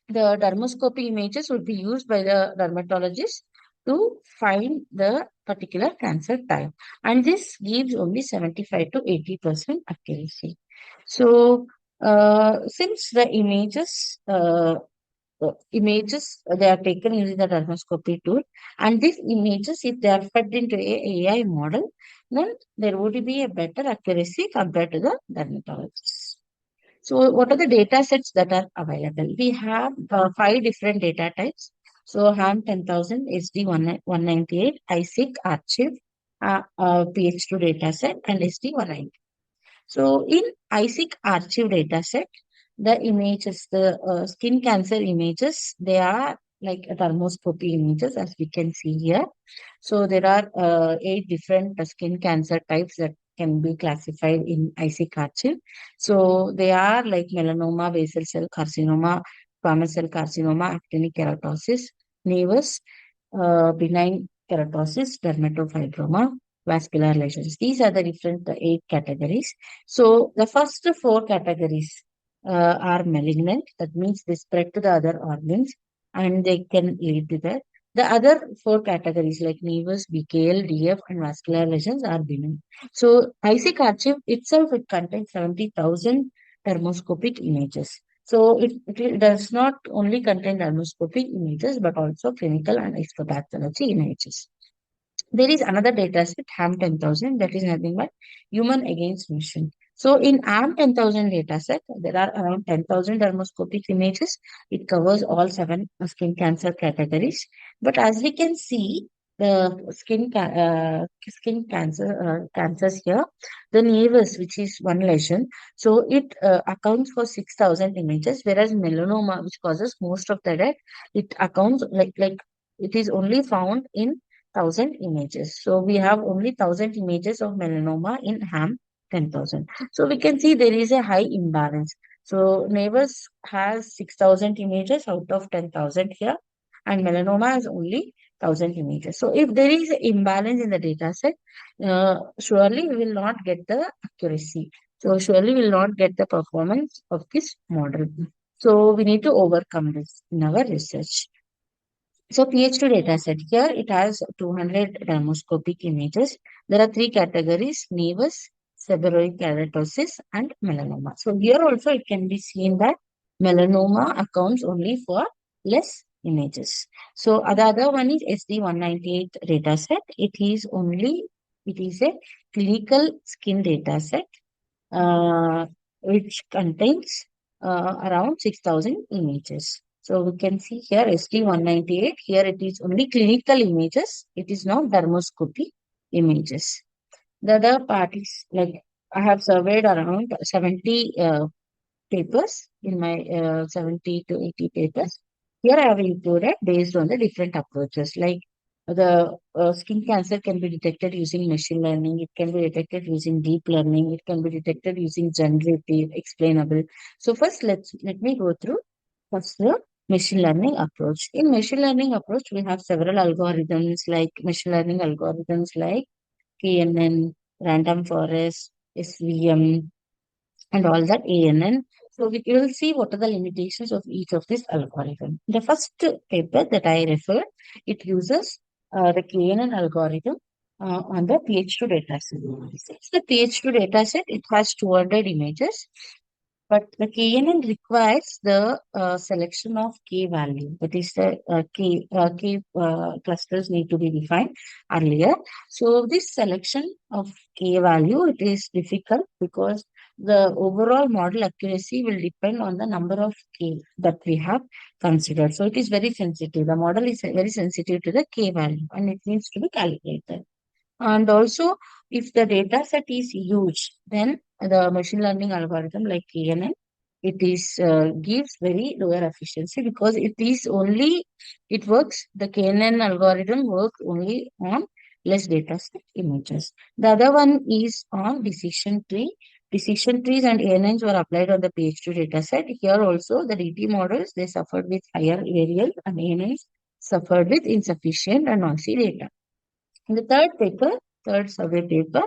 the dermoscopy images would be used by the dermatologist to find the particular cancer type, and this gives only 75 to 80% accuracy. So since the images they are taken using the dermoscopy tool, and these images if they are fed into a AI model, then there would be a better accuracy compared to the dermatologist. So what are the data sets that are available? We have 5 different data types. So ham 10,000, SD 198, ISIC, Archive, PH2 data set, and SD 190. So in ISIC Archive dataset, the images, the skin cancer images, they are like a dermoscopy images as we can see here. So there are 8 different skin cancer types that can be classified in ISIC Archive. So they are like melanoma, basal cell carcinoma, squamous cell carcinoma, actinic keratosis, nevus, benign keratosis, dermatofibroma, vascular lesions. These are the different 8 categories. So the first 4 categories are malignant. That means they spread to the other organs and they can lead to that. The other 4 categories like nevus, BKL, DF, and vascular lesions are benign. So ISIC Archive itself it contains 70,000 thermoscopic images. So it does not only contain dermoscopic images but also clinical and histopathology images. There is another data set, ham 10,000, that is nothing but human against machine. So in ham 10,000 data set, there are around 10,000 dermoscopic images. It covers all 7 skin cancer categories. But as we can see, the cancers here, the nevus, which is one lesion, so it accounts for 6,000 images, whereas melanoma, which causes most of the death, it accounts like it is only found in 1,000 images. So we have only 1,000 images of melanoma in ham 10,000. So we can see there is a high imbalance. So neighbors has 6,000 images out of 10,000 here, and melanoma has only 1,000 images. So if there is imbalance in the data set, surely we will not get the accuracy. So surely we will not get the performance of this model. So we need to overcome this in our research. So PH2 dataset, here it has 200 dermoscopic images. There are three categories: nevus, seborrheic keratosis, and melanoma. So here also it can be seen that melanoma accounts only for less images. So the other one is SD198 dataset. It is a clinical skin dataset uh, which contains around 6,000 images. So we can see here ST198. Here it is only clinical images. It is not dermoscopy images. The other part is like I have surveyed around 70 papers in my 70 to 80 papers. Here I have included based on the different approaches. Like the skin cancer can be detected using machine learning. It can be detected using deep learning. It can be detected using generative, explainable. So first, let me go through first the machine learning approach. In machine learning approach, we have several algorithms like machine learning algorithms like KNN, random forest, SVM, and all that ANN. So we will see what are the limitations of each of this algorithm. The first paper that I referred, it uses the KNN algorithm on the PH2 dataset. Since the PH2 dataset, it has 200 images, but the KNN requires the selection of K value. That is the K clusters need to be defined earlier. So this selection of K value, it is difficult because the overall model accuracy will depend on the number of K that we have considered. So it is very sensitive. The model is very sensitive to the K value and it needs to be calibrated. And also, if the data set is huge, then the machine learning algorithm like KNN, it is gives very lower efficiency because it works, the KNN algorithm works only on less data set images. The other one is on decision tree. Decision trees and ANNs were applied on the PH2 data set. Here also, the DT models, they suffered with higher variance and ANNs suffered with insufficient and noisy data. In the third survey paper,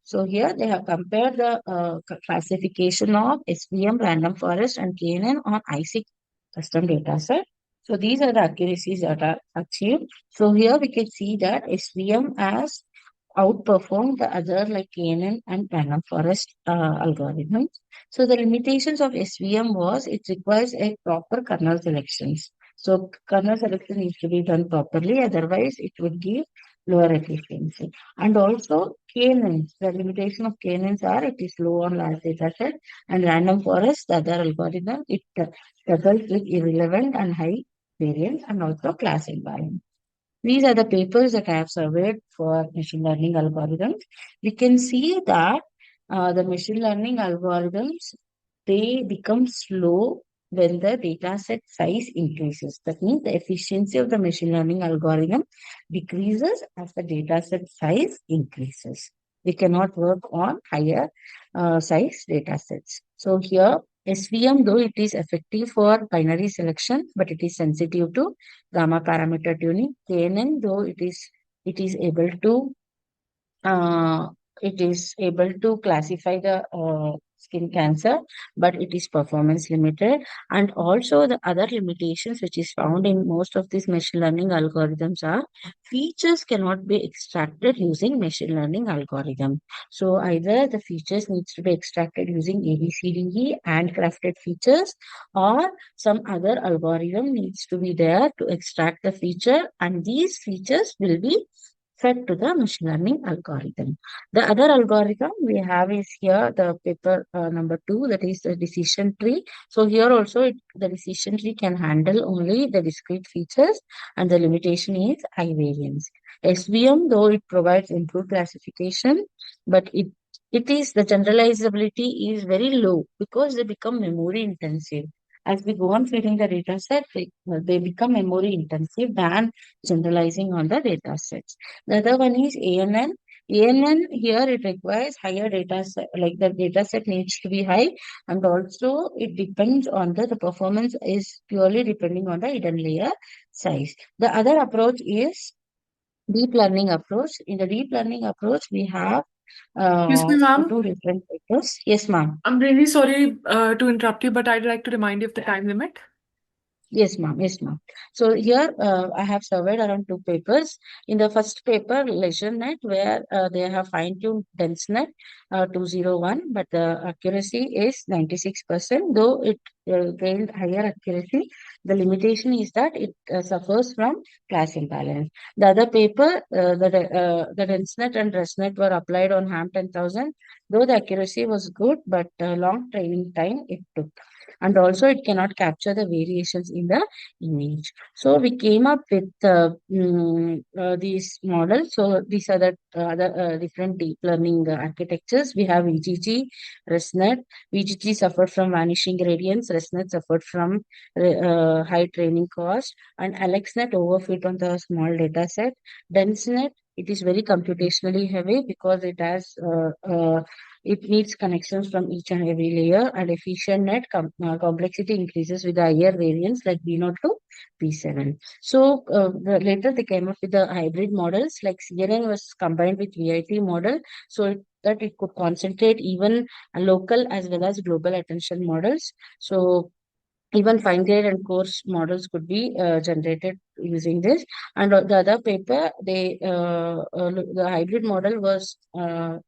so here they have compared the classification of SVM, random forest, and KNN on ISIC custom data set. So these are the accuracies that are achieved. So here we can see that SVM has outperformed the other like KNN and random forest algorithms. So the limitations of SVM was it requires a proper kernel selections. So kernel selection needs to be done properly, otherwise it would give lower efficiency. And also KNNs, the limitation of KNNs are it is low on large data set, and random forest, the other algorithm, it struggles with irrelevant and high variance and also class environment. These are the papers that I have surveyed for machine learning algorithms. We can see that the machine learning algorithms, they become slow when the data set size increases. That means the efficiency of the machine learning algorithm decreases as the data set size increases. We cannot work on higher size data sets. So here, SVM, though it is effective for binary selection, but it is sensitive to gamma parameter tuning. KNN, though it is able to uh, classify the skin cancer, but it is performance limited. And also the other limitations which is found in most of these machine learning algorithms are features cannot be extracted using machine learning algorithm. So either the features needs to be extracted using ABCDE and crafted features, or some other algorithm needs to be there to extract the feature, and these features will be fed to the machine learning algorithm. The other algorithm we have is here the paper number 2, that is the decision tree. So here also the decision tree can handle only the discrete features and the limitation is high variance. SVM, though it provides improved classification, but it is the generalizability is very low because they become memory intensive. As we go on feeding the data set, they become memory intensive than generalizing on the data sets. The other one is ANN. ANN here it requires higher data set, like the data set needs to be high, and also it depends on the performance is purely depending on the hidden layer size. The other approach is deep learning approach. In the deep learning approach, we have Excuse me, ma'am. two different papers. Yes, ma'am. I'm really sorry to interrupt you, but I'd like to remind you of the time limit. Yes, ma'am. Yes, ma'am. So here I have surveyed around two papers. In the first paper, LeisureNet, where they have fine-tuned DenseNet 201, but the accuracy is 96%, though it gained higher accuracy. The limitation is that it suffers from class imbalance. The other paper, the DenseNet and ResNet were applied on HAM 10,000, though the accuracy was good, but long training time it took, and also it cannot capture the variations in the image. So we came up with these models. So these are the other different deep learning architectures. We have VGG, ResNet. VGG suffered from vanishing gradients. ResNet suffered from high training cost, and AlexNet overfit on the small data set. DenseNet, it is very computationally heavy because it needs connections from each and every layer, and efficient net complexity increases with the higher variance like B0 to B7. So later they came up with the hybrid models like CNN was combined with VIT model, so that it could concentrate even local as well as global attention models. So even fine grade and coarse models could be generated using this. And the other paper, the hybrid model was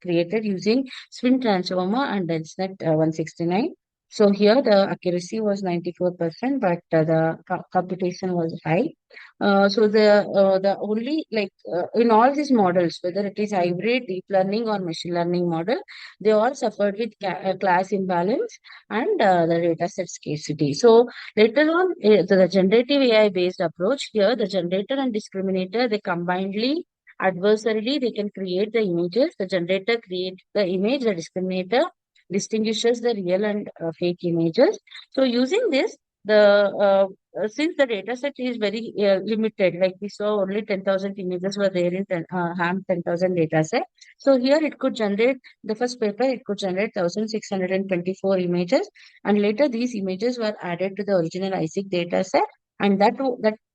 created using Swin transformer and DenseNet 169. So here the accuracy was 94%, but the computation was high. So the only like in all these models, whether it is hybrid, deep learning or machine learning model, they all suffered with class imbalance and the data set scarcity. So later on, the generative AI based approach here, the generator and discriminator, they combinedly, adversarially, they can create the images. The generator creates the image, the discriminator distinguishes the real and fake images. So using this, the since the data set is very limited, like we saw only 10,000 images were there in HAM 10,000 data set. So here it could generate, the first paper, it could generate 1,624 images, and later these images were added to the original ISIC data set, and that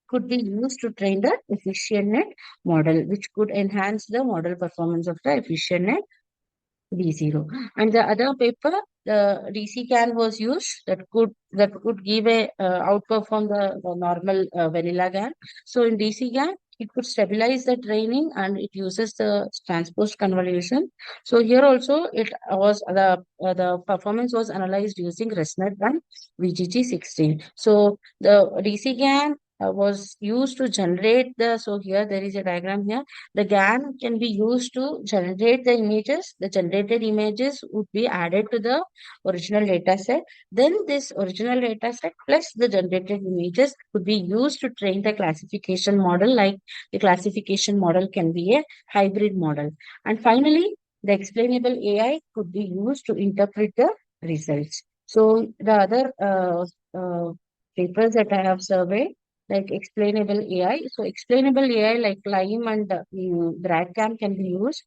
could be used to train the efficient net model, which could enhance the model performance of the efficient net D0. And the other paper, the DC can was used that could give a outperform the normal vanilla GAN. So in DC GAN, it could stabilize the training and it uses the transpose convolution. So here also it was the performance was analyzed using ResNet and VGG16. So the DC GAN was used to generate the, so here there is a diagram here. The GAN can be used to generate the images. The generated images would be added to the original data set. Then this original data set plus the generated images could be used to train the classification model. Like the classification model can be a hybrid model. And finally, the explainable AI could be used to interpret the results. So the other papers that I have surveyed, like explainable AI. So explainable AI like Lime and Bragcam can be used.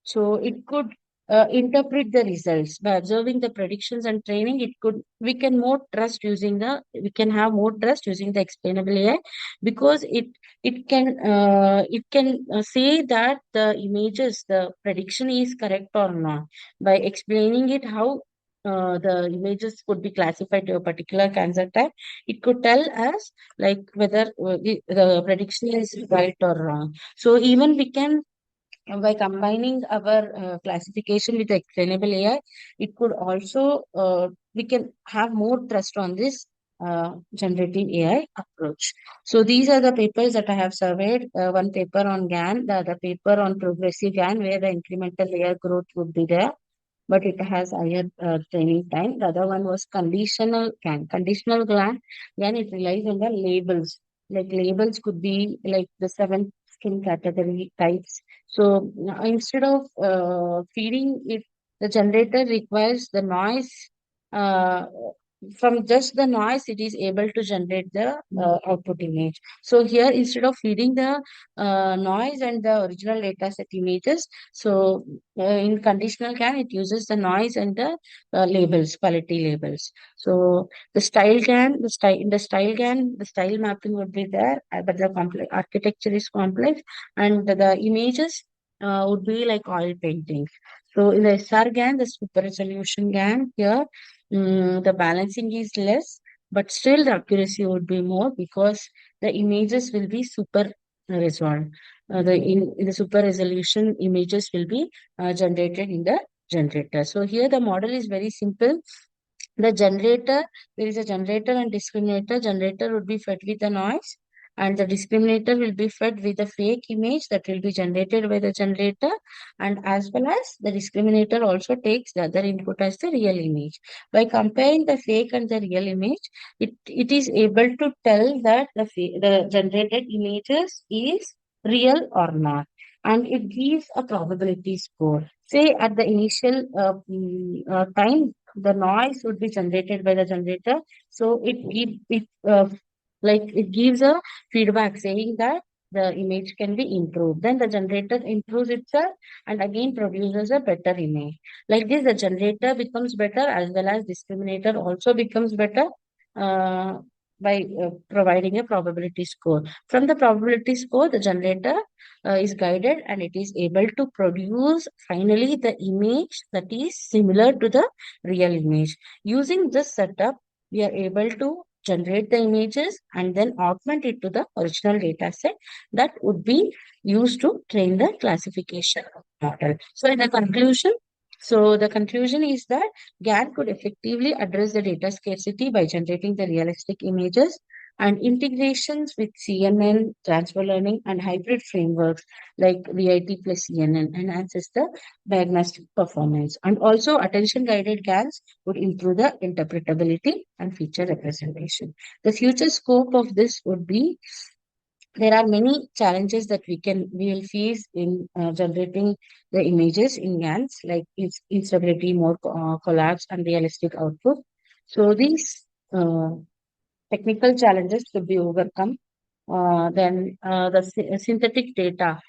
So it could interpret the results by observing the predictions and training. We can have more trust using the explainable AI, because it can say that the images, the prediction is correct or not by explaining it how the images could be classified to a particular cancer type. It could tell us like whether the prediction is right or wrong. So even we can, by combining our classification with the explainable AI, it could also we can have more trust on this generative AI approach. So these are the papers that I have surveyed. One paper on GAN, the other paper on progressive GAN, where the incremental layer growth would be there, but it has higher training time. The other one was conditional GAN. Conditional GAN, it relies on the labels. Like labels could be like the 7 skin category types. So instead of feeding it, the generator requires the noise. Uh, from just the noise, it is able to generate the output image. So here, instead of feeding the noise and the original data set images, so in conditional GAN, it uses the noise and the labels, quality labels. So the style GAN, the style mapping would be there, but the complex architecture is complex, and the images would be like oil paintings. So in the SR GAN, the super resolution GAN here, the balancing is less, but still the accuracy would be more because the images will be super resolved. In the super resolution images will be generated in the generator. So here the model is very simple. The generator, there is a generator and discriminator. Generator would be fed with the noise, and the discriminator will be fed with a fake image that will be generated by the generator, and as well as the discriminator also takes the other input as the real image. By comparing the fake and the real image, it is able to tell that the generated images is real or not, and it gives a probability score. Say at the initial time, the noise would be generated by the generator. So it gives a feedback saying that the image can be improved. Then the generator improves itself and again produces a better image. Like this, the generator becomes better as well as discriminator also becomes better uh, by providing a probability score. From the probability score, the generator is guided and it is able to produce finally the image that is similar to the real image. Using this setup, we are able to generate the images and then augment it to the original data set that would be used to train the classification model. So the conclusion is that GAN could effectively address the data scarcity by generating the realistic images, and integrations with CNN, transfer learning, and hybrid frameworks like VIT plus CNN enhances the diagnostic performance. And also, attention guided GANs would improve the interpretability and feature representation. The future scope of this would be there are many challenges that we will face in generating the images in GANs, like instability, more collapse, and realistic output. So these technical challenges to be overcome. Then the synthetic data,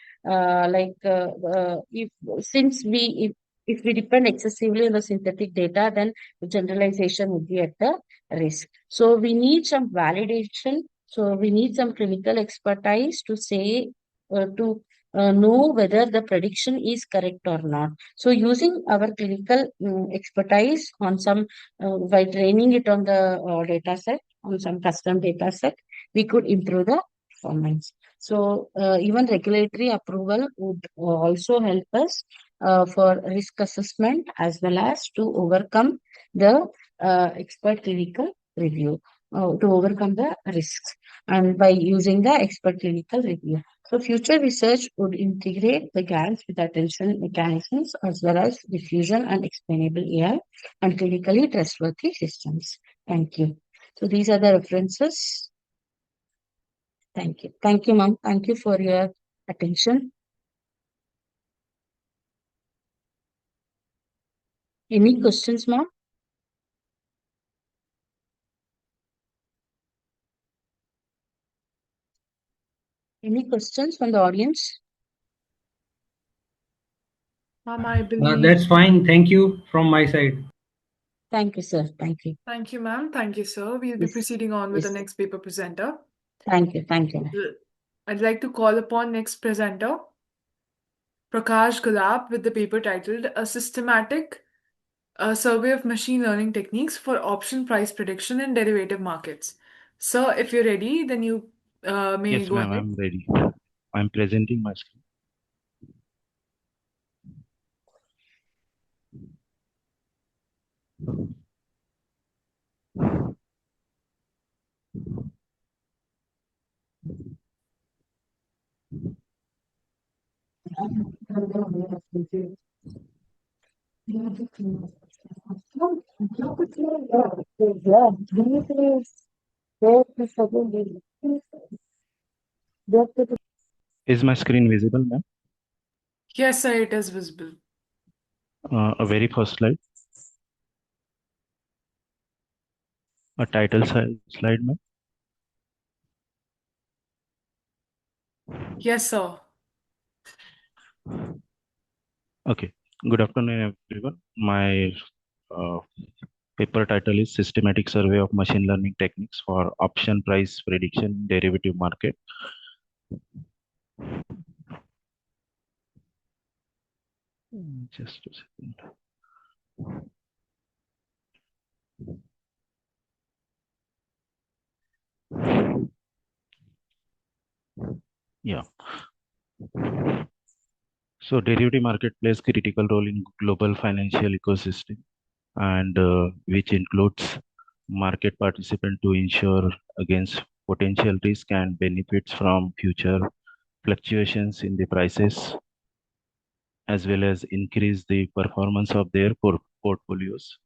if since if we depend excessively on the synthetic data, then the generalization would be at the risk. So we need some validation. So we need some clinical expertise to say to know whether the prediction is correct or not. So using our clinical expertise on some by training it on the data set, on some custom data set, we could improve the performance. So even regulatory approval would also help us for risk assessment as well as to overcome the expert clinical review, to overcome the risks, and by using the expert clinical review. So future research would integrate the GANs with attention mechanisms as well as diffusion and explainable AI and clinically trustworthy systems. Thank you. So these are the references. Thank you. Thank you, ma'am. Thank you for your attention. Any questions, ma'am? Any questions from the audience? Ma'am, I believe. That's fine. Thank you from my side. Thank you, sir. Thank you. Thank you, ma'am. Thank you, sir. We'll be Yes. proceeding on with the Yes. next paper presenter. Thank you. Thank you. I'd like to call upon next presenter, Prakash Gulab, with the paper titled A Systematic Survey of Machine Learning Techniques for Option Price Prediction in Derivative Markets. Sir, if you're ready, then you may Yes, go ma'am, ahead. I'm ready. I'm presenting my screen. Is my screen visible, ma'am? Yes, sir, it is visible. A very first slide, a title slide, ma'am. Yes, sir. Okay. Good afternoon, everyone. My paper title is Systematic Survey of Machine Learning Techniques for Option Price Prediction in Derivative Market. Just a second. Yeah. So derivative market plays critical role in global financial ecosystem and which includes market participant to ensure against potential risk and benefits from future fluctuations in the prices as well as increase the performance of their portfolios.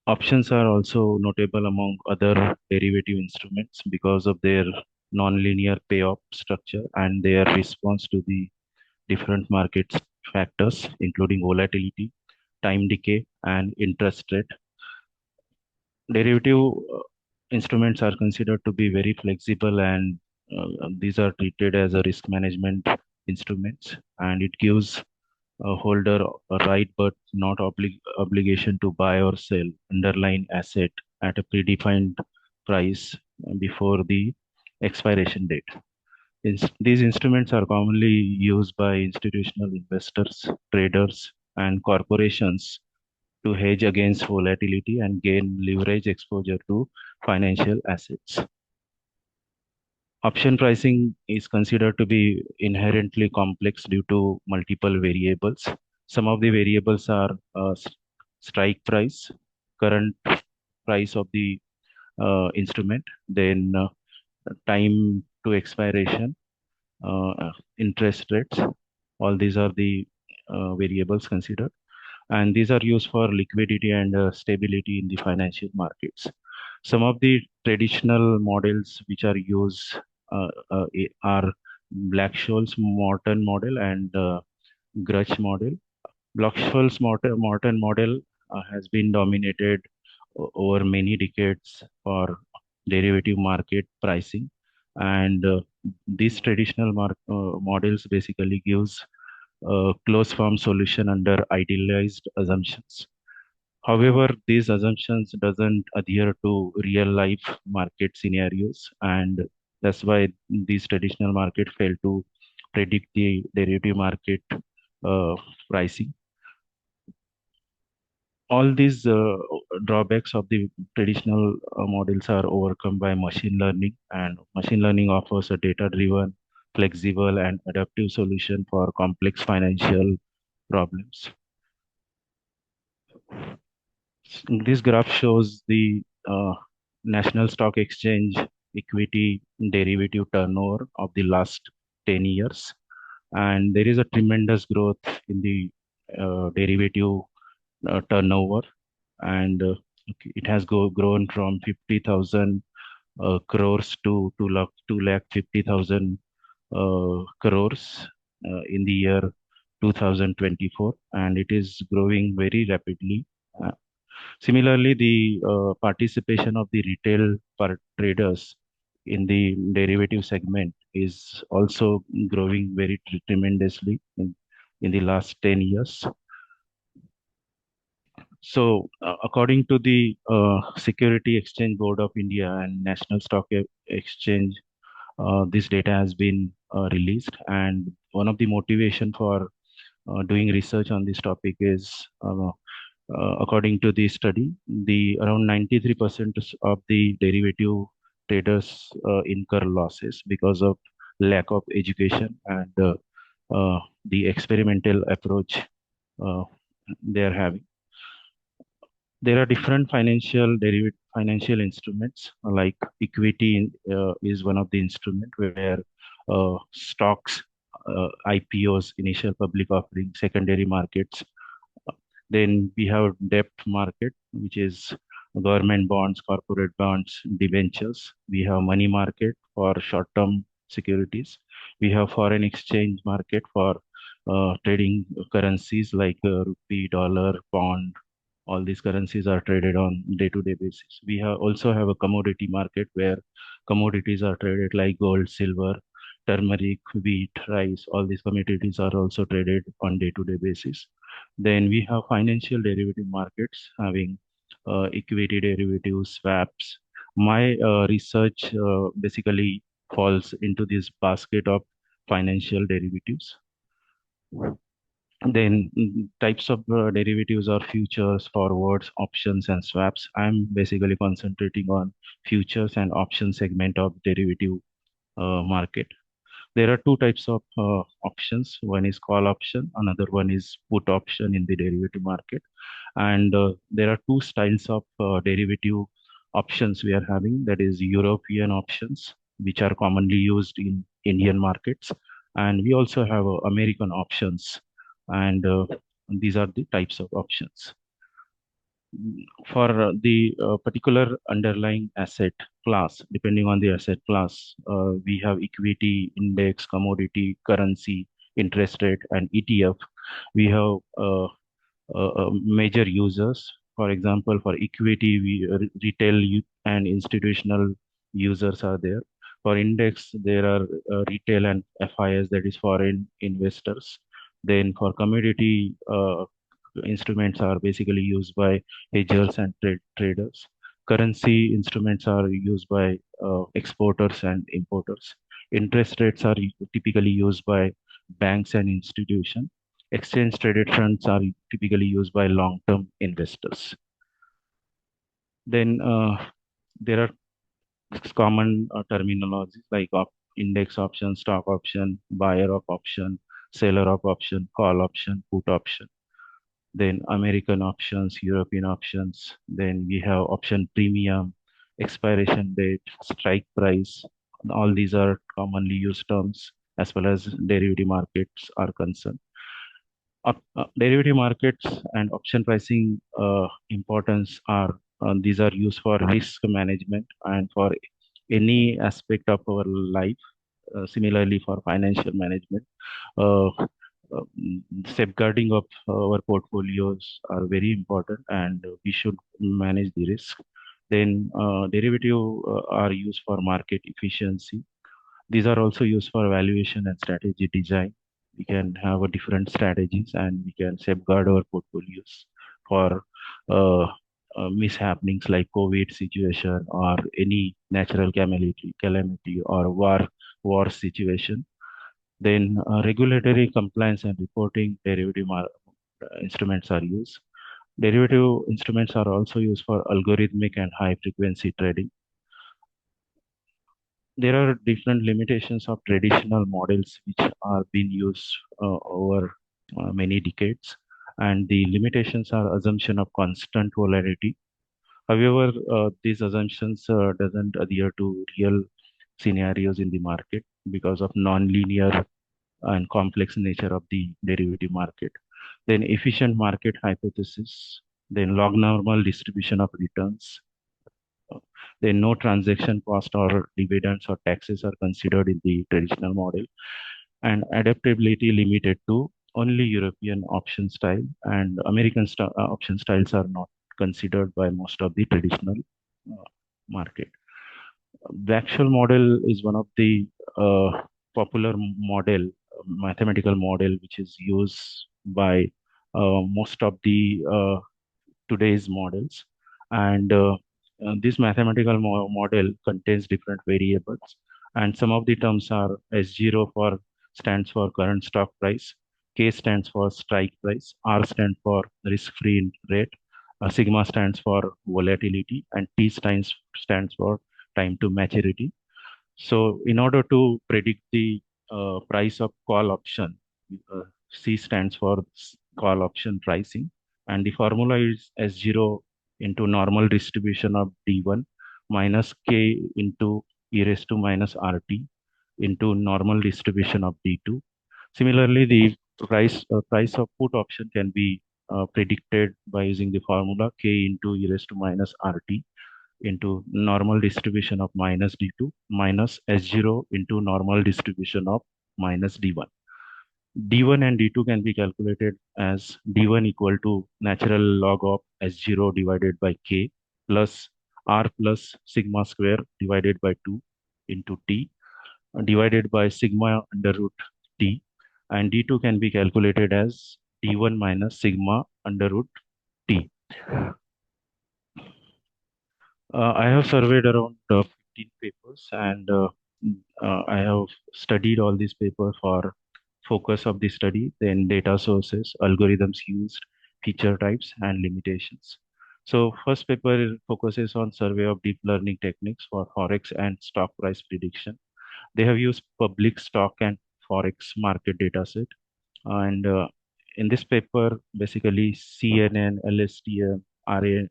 Options are also notable among other derivative instruments because of their non-linear payoff structure and their response to the different market factors, including volatility, time decay, and interest rate. Derivative instruments are considered to be very flexible and these are treated as a risk management instruments and it gives a holder a right but not obligation to buy or sell underlying asset at a predefined price before the expiration date. These instruments are commonly used by institutional investors, traders, and corporations to hedge against volatility and gain leverage exposure to financial assets. Option pricing is considered to be inherently complex due to multiple variables. Some of the variables are strike price, current price of the instrument, then time to expiration, interest rates. All these are the variables considered, and these are used for liquidity and stability in the financial markets. Some of the traditional models which are used are Black-Scholes Morton model and Grudge model. Black-Scholes Morton model has been dominated over many decades for derivative market pricing, and these traditional models basically gives a closed form solution under idealized assumptions. However, these assumptions doesn't adhere to real life market scenarios, and that's why these traditional market fail to predict the derivative market uh, pricing. All these drawbacks of the traditional models are overcome by machine learning, and machine learning offers a data-driven, flexible, and adaptive solution for complex financial problems. This graph shows the National Stock Exchange equity derivative turnover of the last 10 years. And there is a tremendous growth in the derivative turnover. And it has grown from 50,000 crores to 2,50,000 crores in the year 2024. And it is growing very rapidly. Similarly, the participation of the retail traders in the derivative segment is also growing very tremendously in the last 10 years. So, according to the Security Exchange Board of India and National Stock Exchange, this data has been released, and one of the motivation for doing research on this topic is according to the study, the around 93% of the derivative traders incur losses because of lack of education and the experimental approach uh, they are having. There are different financial instruments like equity is one of the instrument where stocks, IPOs, initial public offering, secondary markets. Then we have debt market, which is government bonds, corporate bonds, debentures. We have money market for short-term securities. We have foreign exchange market for trading currencies like rupee, dollar, pound. All these currencies are traded on day-to-day basis. We also have a commodity market where commodities are traded like gold, silver, turmeric, wheat, rice. All these commodities are also traded on day-to-day basis. Then we have financial derivative markets having equity derivatives, swaps. My research basically falls into this basket of financial derivatives. Then types of derivatives are futures, forwards, options, and swaps. I'm basically concentrating on futures and option segment of derivative market. There are two types of options. One is call option, another one is put option in the derivative market. And there are two styles of derivative options we are having. That is European options, which are commonly used in Indian markets. And we also have American options. And these are the types of options. For the particular underlying asset class, depending on the asset class, we have equity, index, commodity, currency, interest rate, and ETF. We have major users. For example, for equity, retail and institutional users are there. For index, there are retail and FIS, that is foreign investors. Then for commodity, instruments are basically used by hedgers and traders. Currency instruments are used by exporters and importers. Interest rates are typically used by banks and institutions. Exchange traded funds are typically used by long-term investors. Then there are common terminologies like index option, stock option, buyer of option, seller of option, call option, put option. Then American options, European options. Then we have option premium, expiration date, strike price. All these are commonly used terms as well as derivative markets are concerned. Derivative markets and option pricing importance are these are used for risk management and for any aspect of our life. Similarly, for financial management, uh, safeguarding of our portfolios are very important, and we should manage the risk. Then derivative are used for market efficiency. These are also used for valuation and strategy design. We can have a different strategies and we can safeguard our portfolios for mishappenings like COVID situation or any natural calamity or war situation. Then regulatory compliance and reporting derivative instruments are used. Derivative instruments are also used for algorithmic and high frequency trading. There are different limitations of traditional models which are being used over many decades, and the limitations are assumption of constant volatility. However, these assumptions doesn't adhere to real scenarios in the market because of non-linear and complex nature of the derivative market. Then efficient market hypothesis, then log normal distribution of returns, then no transaction cost or dividends or taxes are considered in the traditional model, and adaptability limited to only European option style, and American option styles are not considered by most of the traditional market. The actual model is one of the popular model, mathematical model, which is used by most of the today's models. And this mathematical model contains different variables. And some of the terms are S0 for stands for current stock price, K stands for strike price, R stands for risk-free rate, sigma stands for volatility, and T stands for time to maturity. So in order to predict the price of call option, C stands for call option pricing, and the formula is S0 into normal distribution of D1 minus K into e raised to minus RT into normal distribution of D2. Similarly, the price of put option can be predicted by using the formula K into e raised to minus RT into normal distribution of minus D2 minus S0 into normal distribution of minus D1. D1 and D2 can be calculated as D1 equal to natural log of S0 divided by K plus R plus sigma square divided by 2 into T divided by sigma under root T, and D2 can be calculated as D1 minus sigma under root T. I have surveyed around 15 papers, and I have studied all these papers for focus of the study, then data sources, algorithms used, feature types, and limitations. So first paper focuses on survey of deep learning techniques for forex and stock price prediction. They have used public stock and forex market dataset. And in this paper, basically CNN, LSTM, RNN,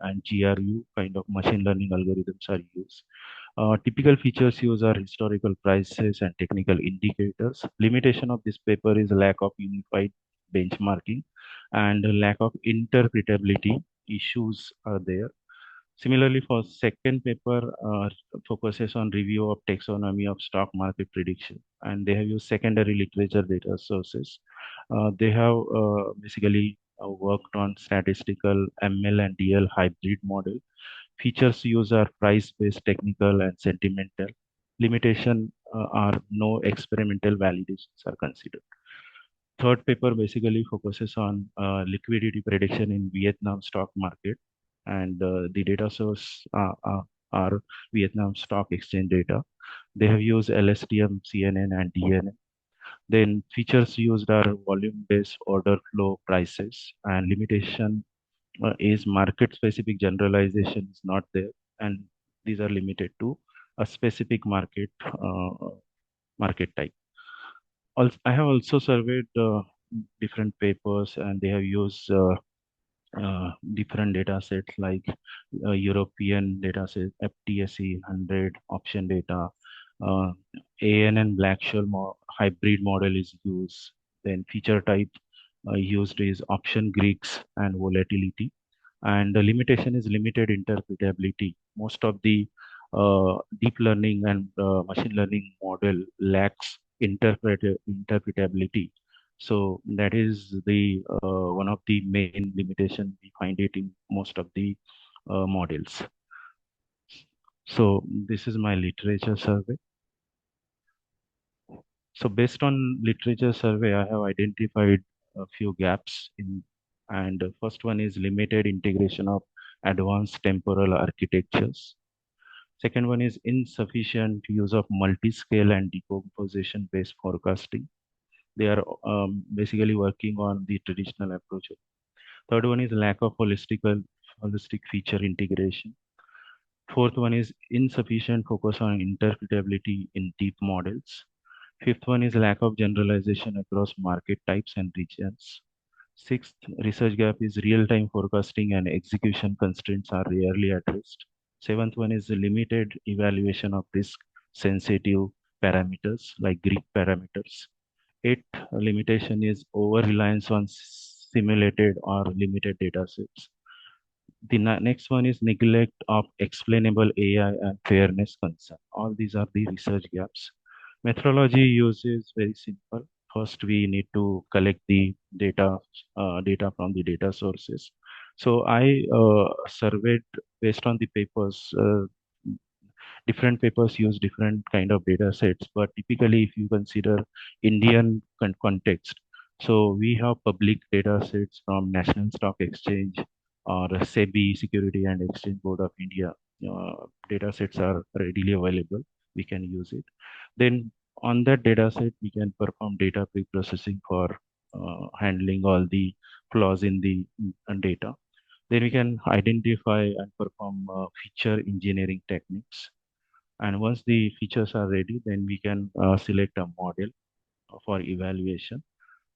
and GRU kind of machine learning algorithms are used. Typical features used are historical prices and technical indicators. Limitation of this paper is lack of unified benchmarking and lack of interpretability issues are there. Similarly, for second paper, focuses on review of taxonomy of stock market prediction, and they have used secondary literature data sources. They have basically worked on statistical ML and DL hybrid model. Features used are price-based, technical, and sentimental. Limitation are no experimental validations are considered. Third paper basically focuses on liquidity prediction in Vietnam stock market, and the data source are Vietnam Stock Exchange data. They have used LSTM, CNN, and DNA. Then features used are volume-based order flow prices, and limitation is market-specific generalization is not there, and these are limited to a specific market type. Also, I have also surveyed different papers, and they have used different data sets like European data set, FTSE 100 option data, uh, ANN Black-Scholes hybrid model is used. Then feature type used is option Greeks and volatility. And the limitation is limited interpretability. Most of the deep learning and machine learning model lacks interpretability. So that is the one of the main limitation we find it in most of the models. So this is my literature survey. So based on literature survey, I have identified a few gaps in, and first one is limited integration of advanced temporal architectures. Second one is insufficient use of multi-scale and decomposition-based forecasting. They are basically working on the traditional approach. Third one is lack of holistic feature integration. Fourth one is insufficient focus on interpretability in deep models. Fifth one is lack of generalization across market types and regions. Sixth research gap is real-time forecasting and execution constraints are rarely addressed. Seventh one is limited evaluation of risk-sensitive parameters like Greek parameters. Eighth limitation is over-reliance on simulated or limited data sets. The next one is neglect of explainable AI and fairness concern. All these are the research gaps. Methodology use is very simple. First, we need to collect the data from the data sources. So I surveyed based on the papers. Different papers use different kind of data sets, but typically, if you consider Indian context, so we have public data sets from National Stock Exchange or SEBI, Security and Exchange Board of India. Data sets are readily available. We can use it. Then on that data set, we can perform data pre-processing for handling all the flaws in the data. Then we can identify and perform feature engineering techniques. And once the features are ready, then we can select a model for evaluation.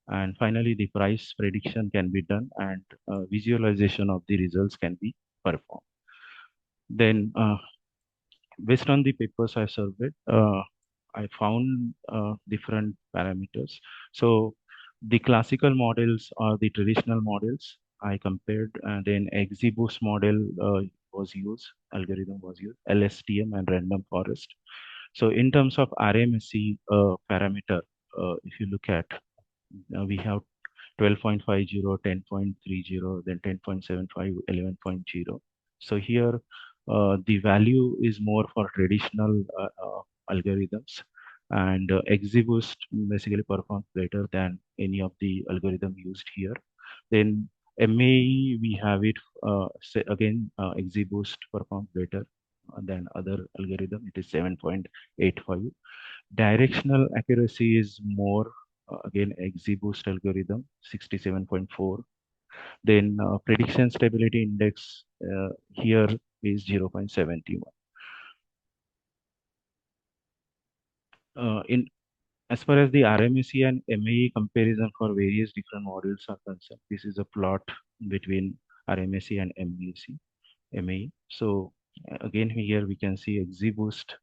And finally, the price prediction can be done and visualization of the results can be performed. Then based on the papers I surveyed, I found different parameters. So the classical models or the traditional models I compared, and then XGBoost model was used, algorithm was used, LSTM and random forest. So in terms of RMSE parameter, if you look at, we have 12.50, 10.30, then 10.75, 11.0. So here, the value is more for traditional algorithms, and XGBoost basically performs better than any of the algorithm used here. Then MAE, we have it, again, XGBoost performs better than other algorithm. It is 7.85. Directional accuracy is more, again, XGBoost algorithm, 67.4. Then prediction stability index here is 0.71. in as far as the RMSE and MAE comparison for various different models are concerned, this is a plot between RMSE and MAE. So again, here we can see XGBoost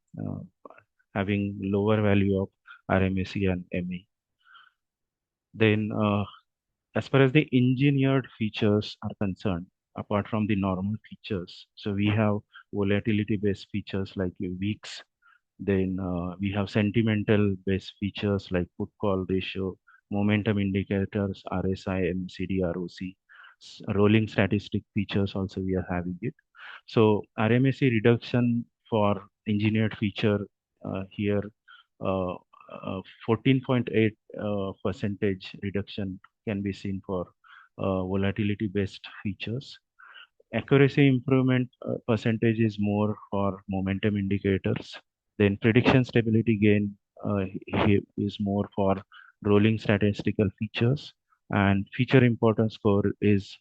having lower value of RMSE and MAE. Then as far as the engineered features are concerned, apart from the normal features, so we have volatility based features like weeks. Then we have sentimental based features like put call ratio, momentum indicators, RSI, MCD, ROC, rolling statistic features also we are having it. So RMSE reduction for engineered feature here, 14.8 percentage reduction can be seen for volatility based features. Accuracy improvement percentage is more for momentum indicators. Then prediction stability gain is more for rolling statistical features, and feature importance score is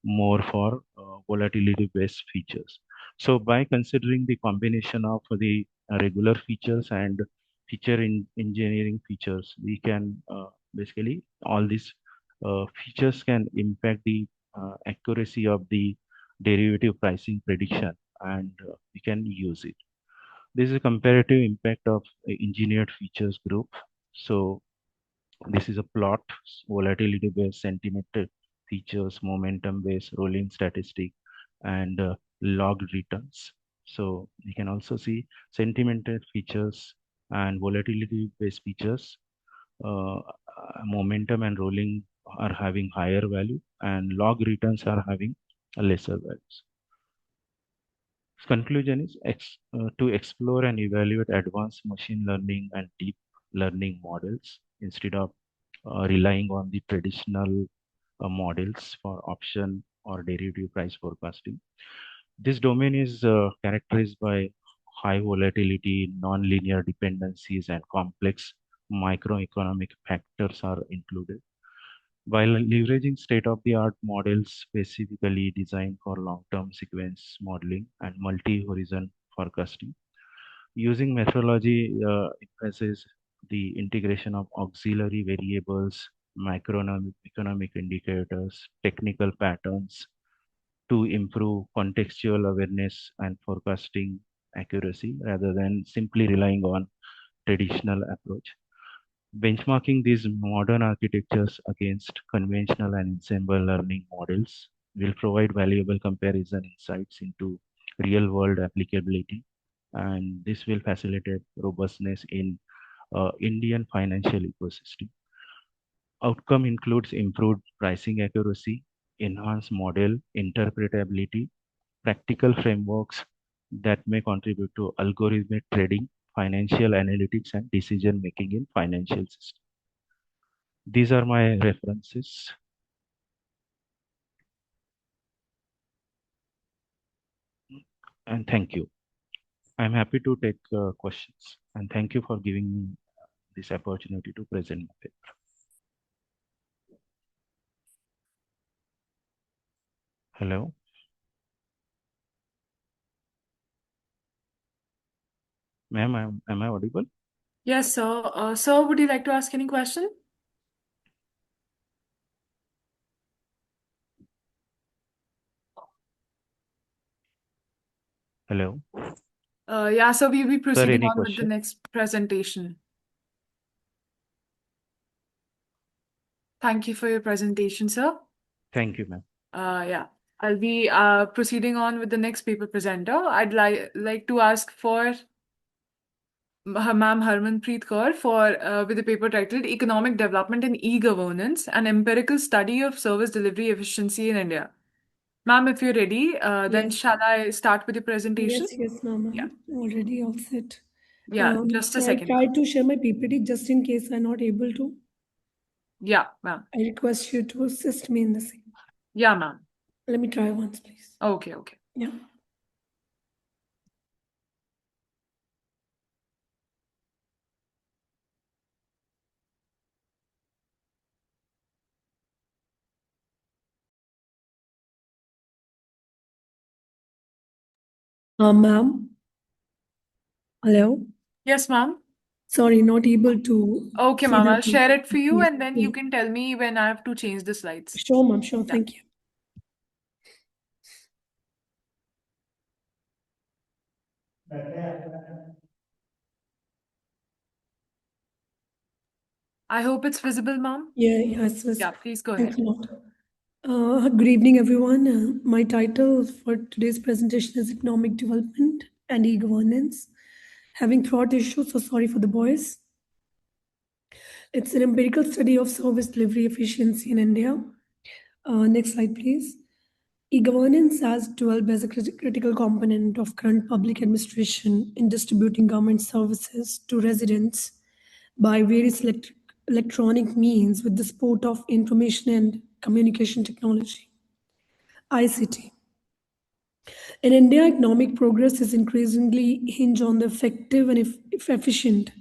more for volatility based features. So by considering the combination of the regular features and engineering features, we can basically all these features can impact the accuracy of the derivative pricing prediction, and we can use it. This is a comparative impact of engineered features group. So this is a plot, volatility based, sentimental features, momentum based, rolling statistic, and logged returns. So you can also see sentimental features and volatility based features, momentum and rolling are having higher value, and log returns are having a lesser values. Conclusion is to explore and evaluate advanced machine learning and deep learning models instead of relying on the traditional models for option or derivative price forecasting. This domain is characterized by high volatility, non-linear dependencies, and complex microeconomic factors are included. While leveraging state-of-the-art models specifically designed for long-term sequence modeling and multi-horizon forecasting, using methodology emphasizes the integration of auxiliary variables, macroeconomic indicators, technical patterns to improve contextual awareness and forecasting accuracy rather than simply relying on traditional approach. Benchmarking these modern architectures against conventional and ensemble learning models will provide valuable comparison insights into real-world applicability, and this will facilitate robustness in Indian financial ecosystem. Outcome includes improved pricing accuracy, enhanced model interpretability, practical frameworks that may contribute to algorithmic trading, financial analytics, and decision making in financial system. These are my references. And thank you. I'm happy to take questions. And thank you for giving me this opportunity to present my paper. Hello. Ma'am, am I audible? Yes, sir. Sir, would you like to ask any question? Hello. Yeah, so we'll be proceeding any on with the question? next presentation. Thank you for your presentation, sir. Thank you, ma'am. Yeah, I'll be proceeding on with the next paper presenter. I'd like to ask for Ma'am Harmanpreet Kaur for with the paper titled "Economic Development in E-Governance: An Empirical Study of Service Delivery Efficiency in India." Ma'am, if you're ready, then Yes. shall I start with the presentation? Yes, ma'am. Yeah. I'm already all set. Yeah, just a I second. tried to share my PPT just in case I'm not able to. Yeah, ma'am. I request you to assist me in the same. Yeah, ma'am. Let me try once, please. Okay. Yeah. Ma'am. Hello. Yes, ma'am. Sorry, not able to Okay, see ma'am, I'll that. share it for you Yeah, and then yeah. you can tell me when I have to change the slides. Sure, ma'am, sure. Yeah. Thank you. I hope it's visible, ma'am. Yeah, yes, yes. Yeah, please go Thanks ahead. a lot. Good evening, everyone. My title for today's presentation is Economic Development and E-Governance. Having throat issues, so sorry for the voice. It's an empirical study of service delivery efficiency in India. Next slide, please. E-governance has developed as a critical component of current public administration in distributing government services to residents by various electronic means with the support of information and communication technology, ICT. In India, economic progress is increasingly hinged on the effective and efficient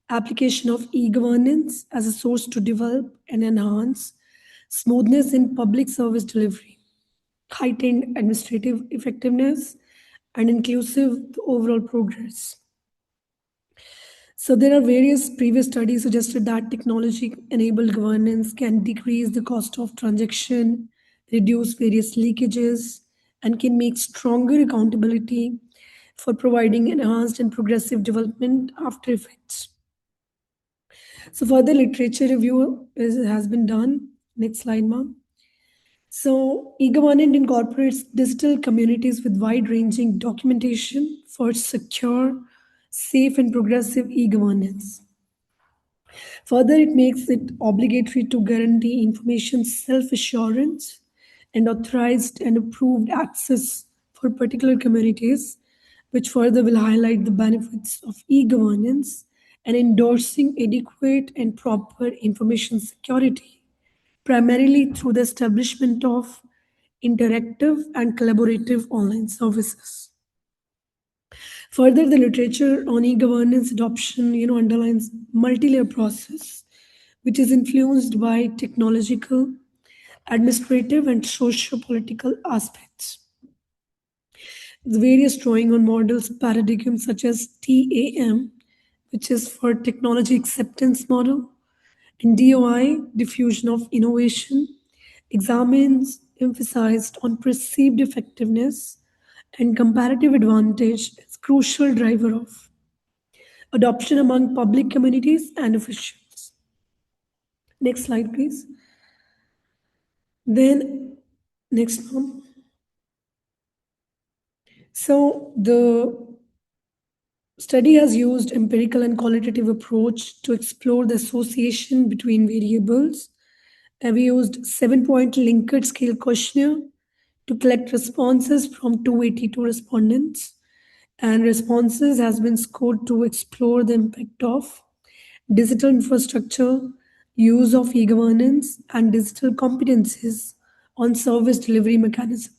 application of e-governance as a source to develop and enhance smoothness in public service delivery, heightened administrative effectiveness, and inclusive overall progress. So there are various previous studies suggested that technology-enabled governance can decrease the cost of transaction, reduce various leakages, and can make stronger accountability for providing enhanced and progressive development after effects. So further literature review has been done. Next slide, ma'am. So e-governance incorporates digital communities with wide-ranging documentation for secure, safe, and progressive e-governance. Further, it makes it obligatory to guarantee information self-assurance and authorized and approved access for particular communities, which further will highlight the benefits of e-governance and endorsing adequate and proper information security, primarily through the establishment of interactive and collaborative online services. Further, the literature on e-governance adoption, underlines multi-layer process, which is influenced by technological, administrative, and socio-political aspects. The various drawing on models paradigms such as TAM, which is for technology acceptance model, and DOI, diffusion of innovation, examines emphasized on perceived effectiveness and comparative advantage as crucial driver of adoption among public communities and officials. Next slide, please. Then, next, ma'am. So the study has used empirical and qualitative approach to explore the association between variables. And we used 7-point Likert scale questionnaire to collect responses from 282 respondents. And responses has been scored to explore the impact of digital infrastructure, use of e-governance, and digital competencies on service delivery mechanism.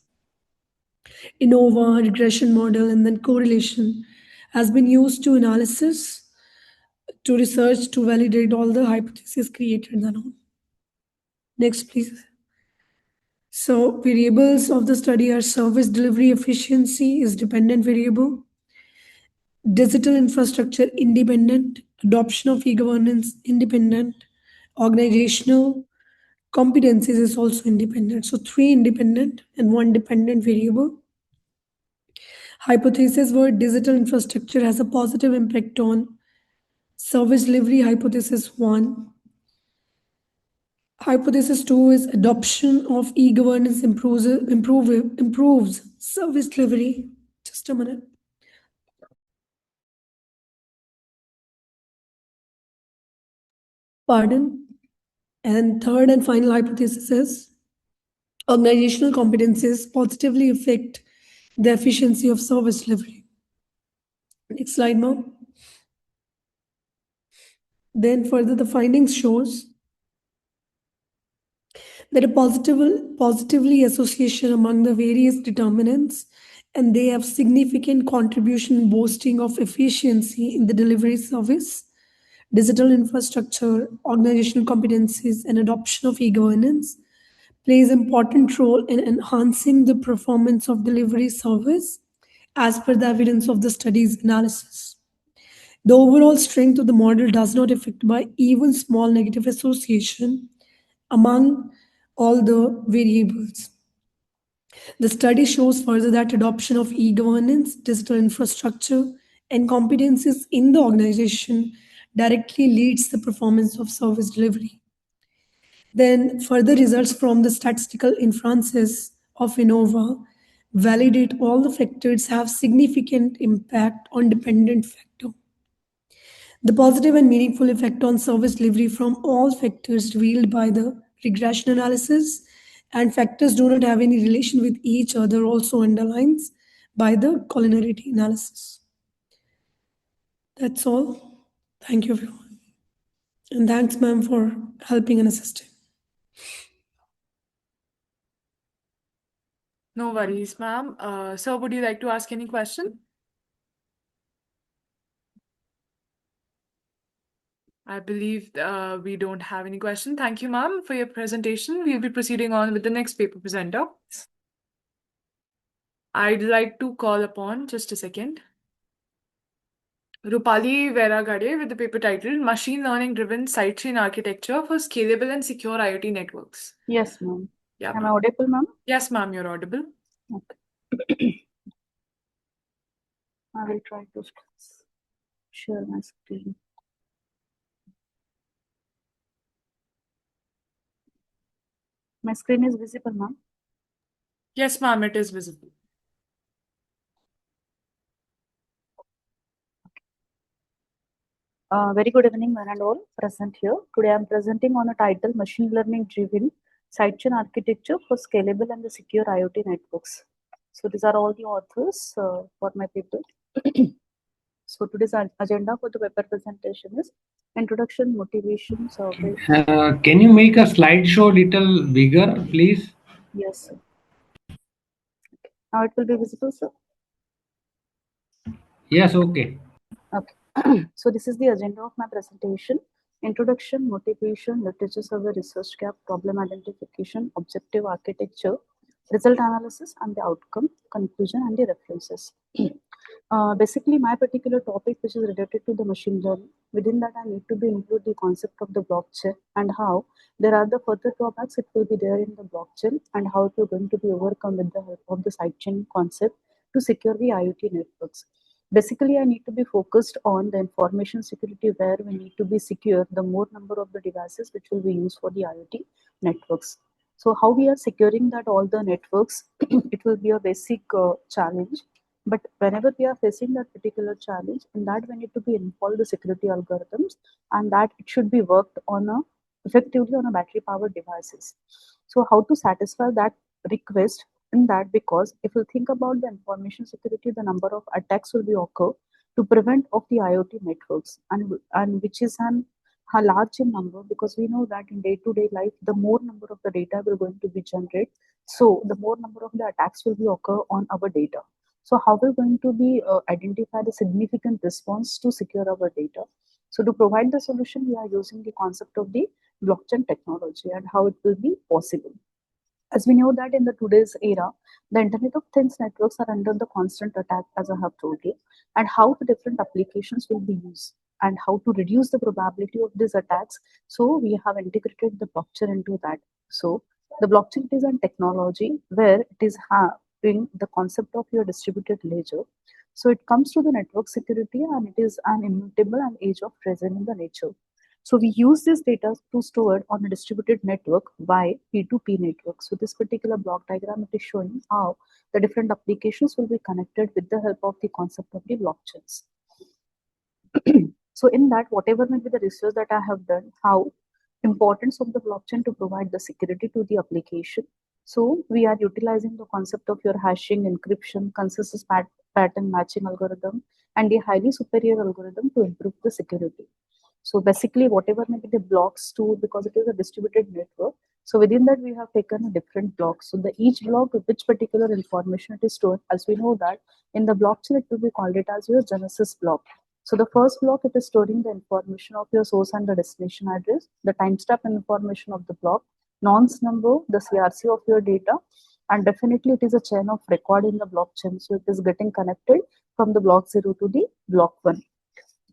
ANOVA, regression model, and then correlation has been used to analysis, to research, to validate all the hypotheses created and on. Next, please. So variables of the study are service delivery efficiency is dependent variable, digital infrastructure independent, adoption of e-governance independent, organizational competencies is also independent. So 3 independent and 1 dependent variable. Hypotheses were digital infrastructure has a positive impact on service delivery. Hypothesis 1. Hypothesis 2 is adoption of e-governance improves service delivery. Just a minute. Pardon. And third and final hypothesis is organizational competencies positively affect the efficiency of service delivery. Next slide, ma'am. Then further, the findings shows that a positively association among the various determinants, and they have significant contribution in boosting of efficiency in the delivery service, digital infrastructure, organizational competencies, and adoption of e-governance plays important role in enhancing the performance of delivery service as per the evidence of the study's analysis. The overall strength of the model does not affect by even small negative association among all the variables. The study shows further that adoption of e-governance, digital infrastructure, and competencies in the organization directly leads the performance of service delivery. Then further results from the statistical inferences of ANOVA validate all the factors have significant impact on dependent factor. The positive and meaningful effect on service delivery from all factors revealed by the regression analysis and factors do not have any relation with each other also underlines by the collinearity analysis. That's all. Thank you, everyone. And thanks, ma'am, for helping and assisting. No worries, ma'am. Sir, would you like to ask any question? I believe we don't have any question. Thank you, ma'am, for your presentation. We'll be proceeding on with the next paper presenter. I'd like to call upon, just a second, Rupali Veragade with the paper titled Machine Learning Driven Sidechain Architecture for Scalable and Secure IoT Networks. Yes, ma'am. Yeah, Am I ma'am. audible, ma'am? Yes, ma'am, you're audible. Okay. I will try to share my screen. My screen is visible, ma'am. Yes, ma'am, it is visible. Very good evening, one and all present here. Today I am presenting on a title Machine Learning Driven Sidechain Architecture for Scalable and the Secure IoT Networks. So these are all the authors for my paper. So today's agenda for the paper presentation is Introduction, Motivation, Survey. Can you make a slideshow little bigger, please? Yes, sir. Now it will be visible, sir? Yes, okay. Okay. So this is the agenda of my presentation. Introduction, motivation, literature survey, research gap, problem identification, objective architecture, result analysis, and the outcome, conclusion, and the references. Basically, my particular topic, which is related to the machine learning, within that I need to be include the concept of the blockchain and how there are the further drawbacks it will be there in the blockchain and how it is going to be overcome with the help of the sidechain concept to secure the IoT networks. Basically, I need to be focused on the information security where we need to be secure the more number of the devices which will be used for the IoT networks. So how we are securing that all the networks, it will be a basic challenge. But whenever we are facing that particular challenge, in that we need to be involved the security algorithms and that it should be worked on effectively on a battery powered devices. So how to satisfy that request in that, because if you think about the information security, the number of attacks will be occur to prevent of the IoT networks and which is a large in number, because we know that in day-to-day life the more number of the data will going to be generated, so the more number of the attacks will be occur on our data. So how we're going to be identify the significant response to secure our data. So to provide the solution, we are using the concept of the blockchain technology and how it will be possible. As we know that in the today's era, the Internet of Things networks are under the constant attack, as I have told you, and how the different applications will be used and how to reduce the probability of these attacks. So we have integrated the blockchain into that. So the blockchain is a technology where it is having the concept of your distributed ledger. So it comes to the network security and it is an immutable and age of treasure in the nature. So we use this data to store it on a distributed network by P2P network. So this particular block diagram, it is showing how the different applications will be connected with the help of the concept of the blockchains. So in that, whatever may be the research that I have done, how importance of the blockchain to provide the security to the application. So we are utilizing the concept of your hashing, encryption, consensus pattern matching algorithm, and a highly superior algorithm to improve the security. So basically, whatever may be the blocks to, because it is a distributed network. So within that, we have taken a different blocks. So the each block with which particular information it is stored, as we know that in the blockchain, it will be called it as your genesis block. So the first block, it is storing the information of your source and the destination address, the timestamp information of the block, nonce number, the CRC of your data, and definitely it is a chain of record in the blockchain. So it is getting connected from the block 0 to the block 1.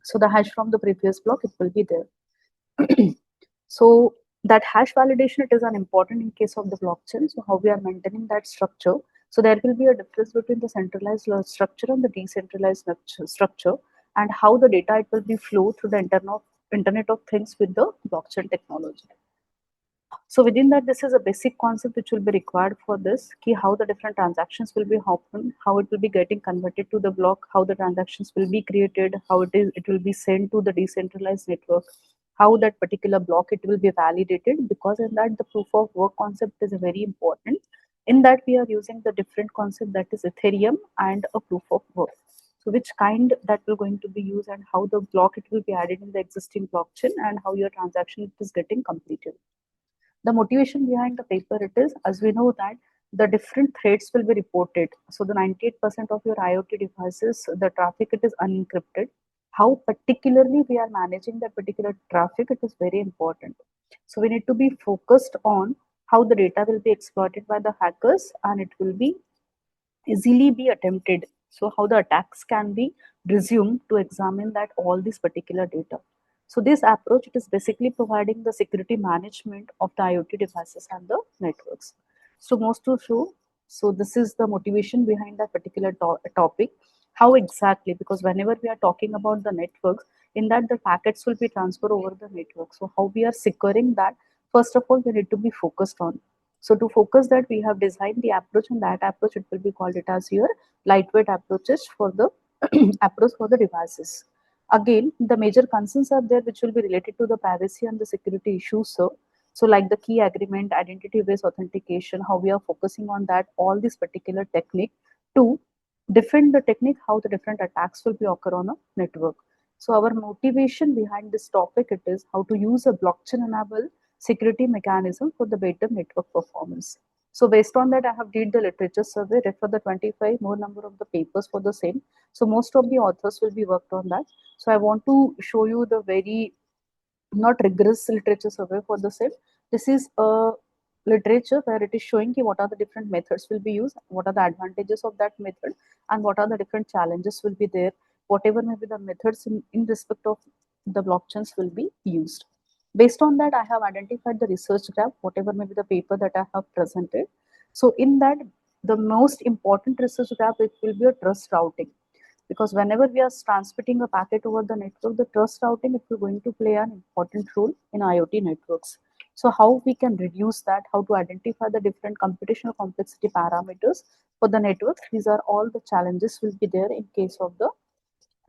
So the hash from the previous block, it will be there. So that hash validation, it is an important in case of the blockchain. So how we are maintaining that structure. So there will be a difference between the centralized structure and the decentralized structure, and how the data it will be flow through the Internet of Things with the blockchain technology. So within that, this is a basic concept which will be required for this, key how the different transactions will be happen, how it will be getting converted to the block, how the transactions will be created, how it will be sent to the decentralized network, how that particular block it will be validated, because in that the proof of work concept is very important. In that we are using the different concept, that is Ethereum and a proof of work. So which kind that will going to be used, and how the block it will be added in the existing blockchain, and how your transaction is getting completed. The motivation behind the paper, it is, as we know that the different threats will be reported. So the 98% of your IoT devices, the traffic, it is unencrypted. How particularly we are managing that particular traffic, it is very important. So we need to be focused on how the data will be exploited by the hackers, and it will be easily be attempted. So how the attacks can be resumed to examine that all this particular data. So this approach, it is basically providing the security management of the IoT devices and the networks. So most to show, so this is the motivation behind that particular topic. How exactly, because whenever we are talking about the networks, in that the packets will be transferred over the network. So how we are securing that, first of all, we need to be focused on. So to focus that, we have designed the approach, and that approach it will be called it as your lightweight approaches for the approach for the devices. Again, the major concerns are there which will be related to the privacy and the security issues. So like the key agreement, identity-based authentication, how we are focusing on that, all this particular technique to defend the technique, how the different attacks will be occur on a network. So our motivation behind this topic, it is how to use a blockchain-enabled security mechanism for the better network performance. So based on that, I have did the literature survey, refer the 25 more number of the papers for the same. So most of the authors will be worked on that. So I want to show you the very not rigorous literature survey for the same. This is a literature where it is showing what are the different methods will be used, what are the advantages of that method, and what are the different challenges will be there. Whatever may be the methods in respect of the blockchains will be used. Based on that, I have identified the research graph, whatever may be the paper that I have presented. So in that, the most important research graph, it will be a trust routing, because whenever we are transmitting a packet over the network, the trust routing it is going to play an important role in IoT networks. So how we can reduce that, how to identify the different computational complexity parameters for the networks, these are all the challenges will be there in case of the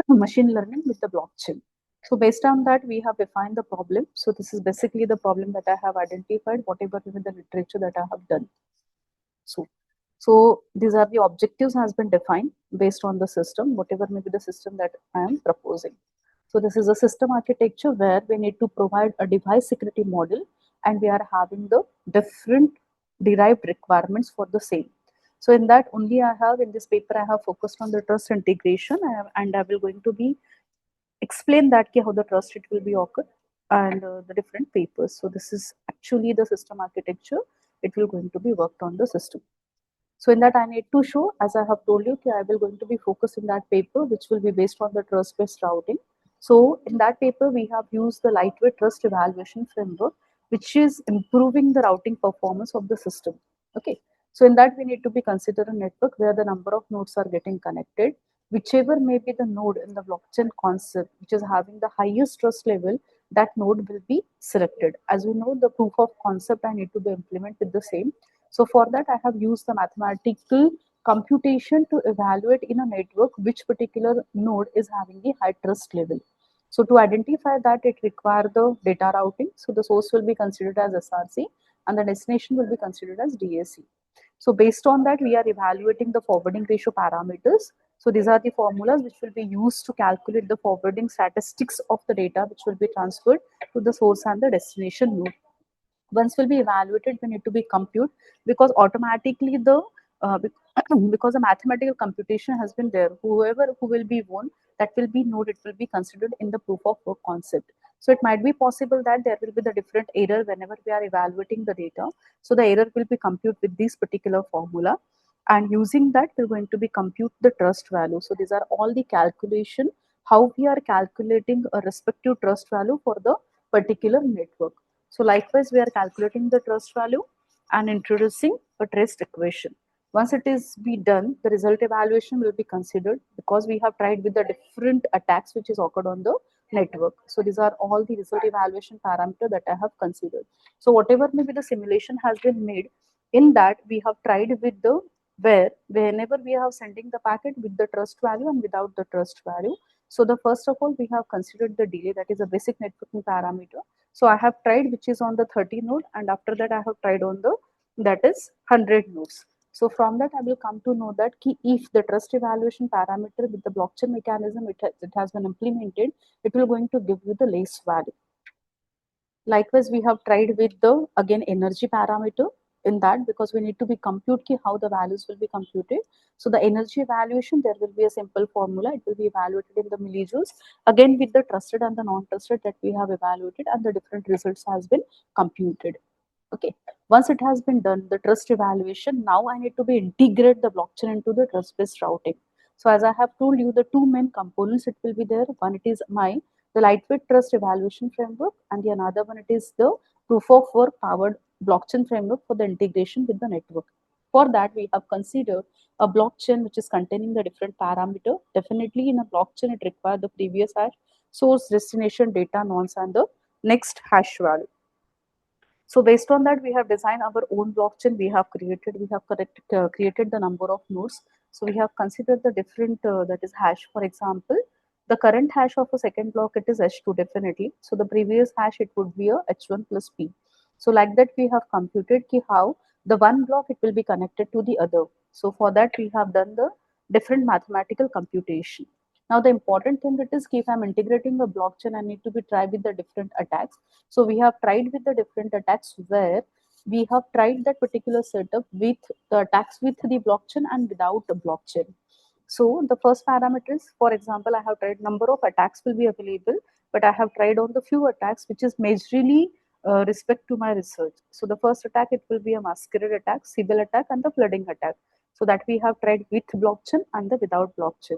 machine learning with the blockchain. So based on that, we have defined the problem. So this is basically the problem that I have identified, whatever with the literature that I have done. So these are the objectives has been defined based on the system, whatever may be the system that I am proposing. So this is a system architecture where we need to provide a device security model, and we are having the different derived requirements for the same. So in that only I have in this paper, I have focused on the trust integration, and I will going to be explain that how the trust it will be occur, and the different papers. So this is actually the system architecture. It will going to be worked on the system. So in that I need to show, as I have told you, I will going to be focused in that paper, which will be based on the trust-based routing. So in that paper, we have used the lightweight trust evaluation framework, which is improving the routing performance of the system. Okay. So in that, we need to be consider a network where the number of nodes are getting connected, whichever may be the node in the blockchain concept, which is having the highest trust level, that node will be selected. As we know, the proof of concept I need to be implemented with the same. So for that, I have used the mathematical computation to evaluate in a network which particular node is having the high trust level. So to identify that, it requires the data routing. So the source will be considered as SRC, and the destination will be considered as DAC. So based on that, we are evaluating the forwarding ratio parameters. So these are the formulas which will be used to calculate the forwarding statistics of the data which will be transferred to the source and the destination node. Once will be evaluated, we need to be compute, because automatically the because the mathematical computation has been there, whoever who will be won, that will be node, it will be considered in the proof of work concept. So it might be possible that there will be the different error whenever we are evaluating the data. So the error will be compute with this particular formula, and using that we're going to be compute the trust value. So these are all the calculation, how we are calculating a respective trust value for the particular network. So likewise, we are calculating the trust value and introducing a trust equation. Once it is be done, the result evaluation will be considered because we have tried with the different attacks which is occurred on the network. So these are all the result evaluation parameter that I have considered. So whatever maybe the simulation has been made, in that we have tried with the whenever we have sending the packet with the trust value and without the trust value. So the first of all, we have considered the delay, that is a basic networking parameter. So I have tried which is on the 30 node, and after that I have tried on the that is 100 nodes. So from that I will come to know that if the trust evaluation parameter with the blockchain mechanism it has been implemented, it will going to give you the least value. Likewise, we have tried with the again energy parameter in that, because we need to be compute how the values will be computed. So the energy evaluation, there will be a simple formula. It will be evaluated in the millijoules. Again, with the trusted and the non-trusted that we have evaluated, and the different results has been computed. Okay, once it has been done, the trust evaluation, now I need to be integrate the blockchain into the trust based routing. So as I have told you, the two main components it will be there. One, it is the lightweight trust evaluation framework, and the another one, it is the proof of work powered blockchain framework for the integration with the network. For that, we have considered a blockchain which is containing the different parameter. Definitely in a blockchain, it requires the previous hash, source, destination, data, nonce, and the next hash value. So based on that, we have designed our own blockchain. We have created the number of nodes. So we have considered the different that is hash. For example, the current hash of a second block, it is H2 definitely. So the previous hash, it would be a H1 plus P. So like that, we have computed how the one block it will be connected to the other. So for that, we have done the different mathematical computation. Now the important thing it is if I'm integrating a blockchain, I need to be try with the different attacks. So we have tried with the different attacks where we have tried that particular setup with the attacks with the blockchain and without the blockchain. So the first parameter is, for example, I have tried number of attacks will be available, but I have tried on the few attacks which is majorly respect to my research. So the first attack, it will be a masquerade attack, Sybil attack, and the flooding attack. So that we have tried with blockchain and the without blockchain.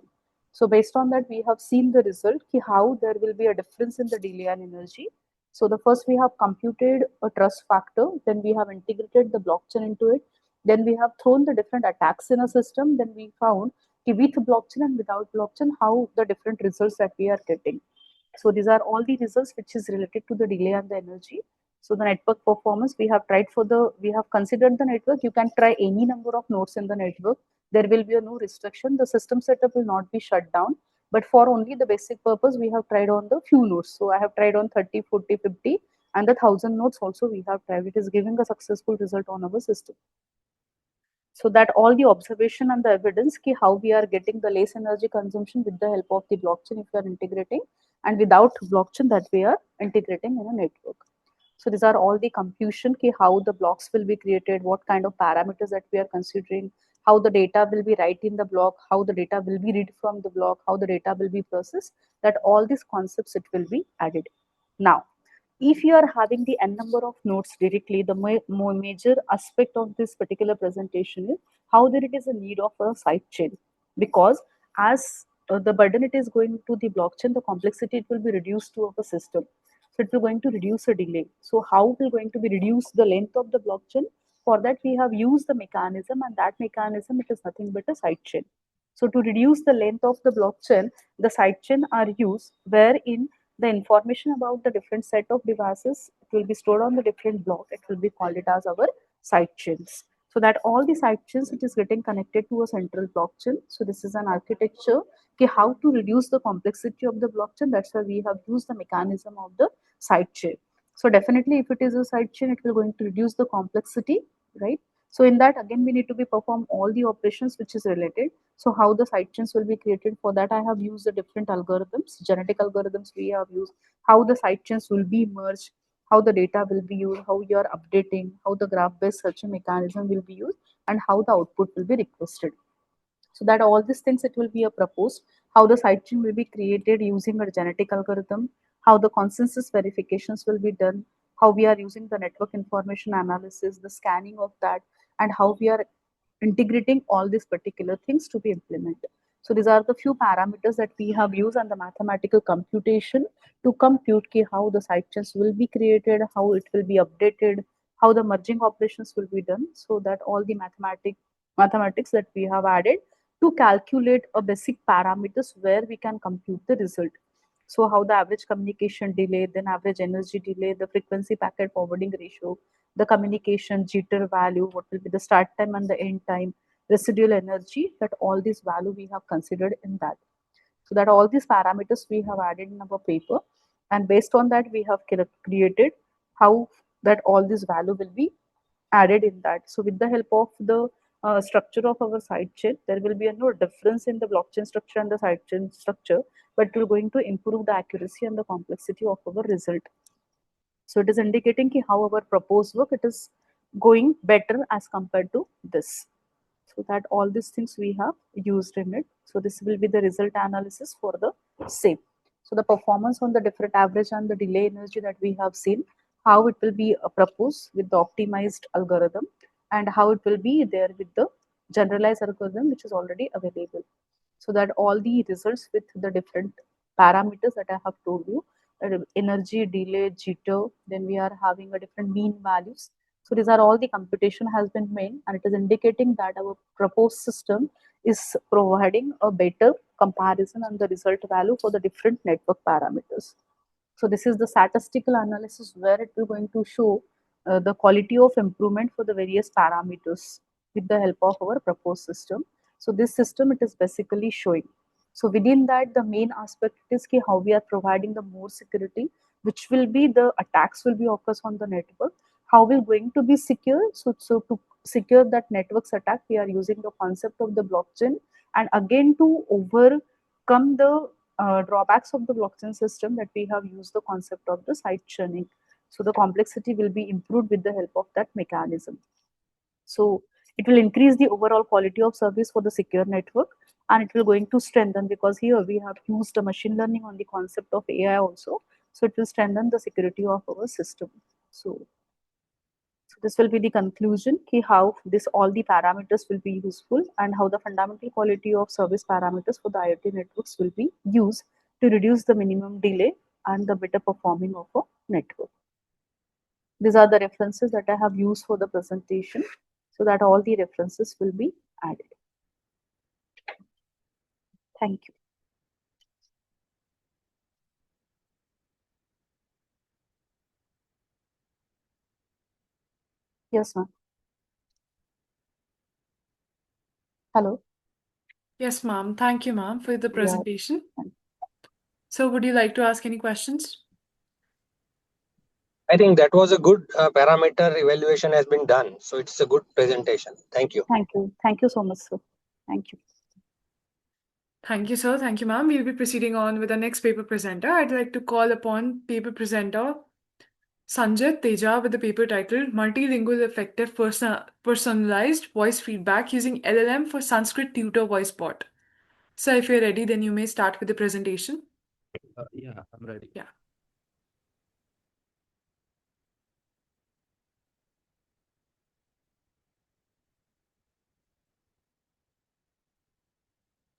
So based on that, we have seen the result, how there will be a difference in the delay and energy. So the first we have computed a trust factor, then we have integrated the blockchain into it, then we have thrown the different attacks in a system, then we found with blockchain and without blockchain, how the different results that we are getting. So these are all the results which is related to the delay and the energy. So the network performance, we have considered the network. You can try any number of nodes in the network. There will be no restriction. The system setup will not be shut down. But for only the basic purpose, we have tried on the few nodes. So I have tried on 30, 40, 50, and the 1000 nodes also we have tried. It is giving a successful result on our system. So that all the observation and the evidence how we are getting the less energy consumption with the help of the blockchain if we are integrating, and without blockchain that we are integrating in a network. So these are all the computation how the blocks will be created, what kind of parameters that we are considering, how the data will be write in the block, how the data will be read from the block, how the data will be processed, that all these concepts it will be added. Now, if you are having the n number of nodes directly, the major aspect of this particular presentation is how there it is a need of a side chain, because as the burden it is going to the blockchain, the complexity it will be reduced to a system. So it will going to reduce the delay. So how it will going to be reduce the length of the blockchain? For that we have used the mechanism, and that mechanism it is nothing but a side chain. So to reduce the length of the blockchain, the side chain are used, wherein the information about the different set of devices it will be stored on the different block. It will be called it as our side chains. So that all the side chains it is getting connected to a central blockchain. So this is an architecture how to reduce the complexity of the blockchain. That's why we have used the mechanism of the side chain. So definitely if it is a side chain, it will going to reduce the complexity, right? So in that again we need to be perform all the operations which is related. So how the side chains will be created, for that I have used the different algorithms, genetic algorithms we have used, how the side chains will be merged, how the data will be used, how you are updating, how the graph based search mechanism will be used, and how the output will be requested. So that all these things it will be a proposed, how the sidechain will be created using a genetic algorithm, how the consensus verifications will be done, how we are using the network information analysis, the scanning of that, and how we are integrating all these particular things to be implemented. So these are the few parameters that we have used and the mathematical computation to compute how the sidechains will be created, how it will be updated, how the merging operations will be done, so that all the mathematics that we have added to calculate a basic parameters where we can compute the result. So how the average communication delay, then average energy delay, the frequency packet forwarding ratio, the communication jitter value, what will be the start time and the end time, residual energy, that all these value we have considered in that. So that all these parameters we have added in our paper, and based on that we have created how that all this value will be added in that. So with the help of the structure of our sidechain, there will be no difference in the blockchain structure and the sidechain structure, but it will going to improve the accuracy and the complexity of our result. So it is indicating how our proposed work it is going better as compared to this. So that all these things we have used in it. So this will be the result analysis for the same. So the performance on the different average and the delay energy that we have seen, how it will be proposed with the optimized algorithm, and how it will be there with the generalized algorithm which is already available. So that all the results with the different parameters that I have told you, energy, delay, jitter, then we are having a different mean values. So these are all the computation has been made, and it is indicating that our proposed system is providing a better comparison and the result value for the different network parameters. So this is the statistical analysis where it will going to show the quality of improvement for the various parameters with the help of our proposed system. So this system it is basically showing. So within that, the main aspect is how we are providing the more security, which will be the attacks will be occurs on the network. How will going to be secure? So to secure that network's attack, we are using the concept of the blockchain, and again to overcome the drawbacks of the blockchain system, that we have used the concept of the side churning. So the complexity will be improved with the help of that mechanism. So it will increase the overall quality of service for the secure network, and it will going to strengthen, because here we have used the machine learning on the concept of AI also. So it will strengthen the security of our system. So this will be the conclusion, how this all the parameters will be useful, and how the fundamental quality of service parameters for the IoT networks will be used to reduce the minimum delay and the better performing of a network. These are the references that I have used for the presentation, so that all the references will be added. Thank you. Yes, ma'am. Hello. Yes, ma'am. Thank you, ma'am, for the Yeah. presentation. So would you like to ask any questions? I think that was a good parameter evaluation has been done. So it's a good presentation. Thank you. Thank you. Thank you so much, sir. Thank you. Thank you, sir. Thank you, ma'am. We'll be proceeding on with the next paper presenter. I'd like to call upon paper presenter Sanjit Teja with the paper title Multilingual Effective Personalized Voice Feedback Using LLM for Sanskrit Tutor Voice Bot. So if you're ready, then you may start with the presentation. Yeah, I'm ready. Yeah.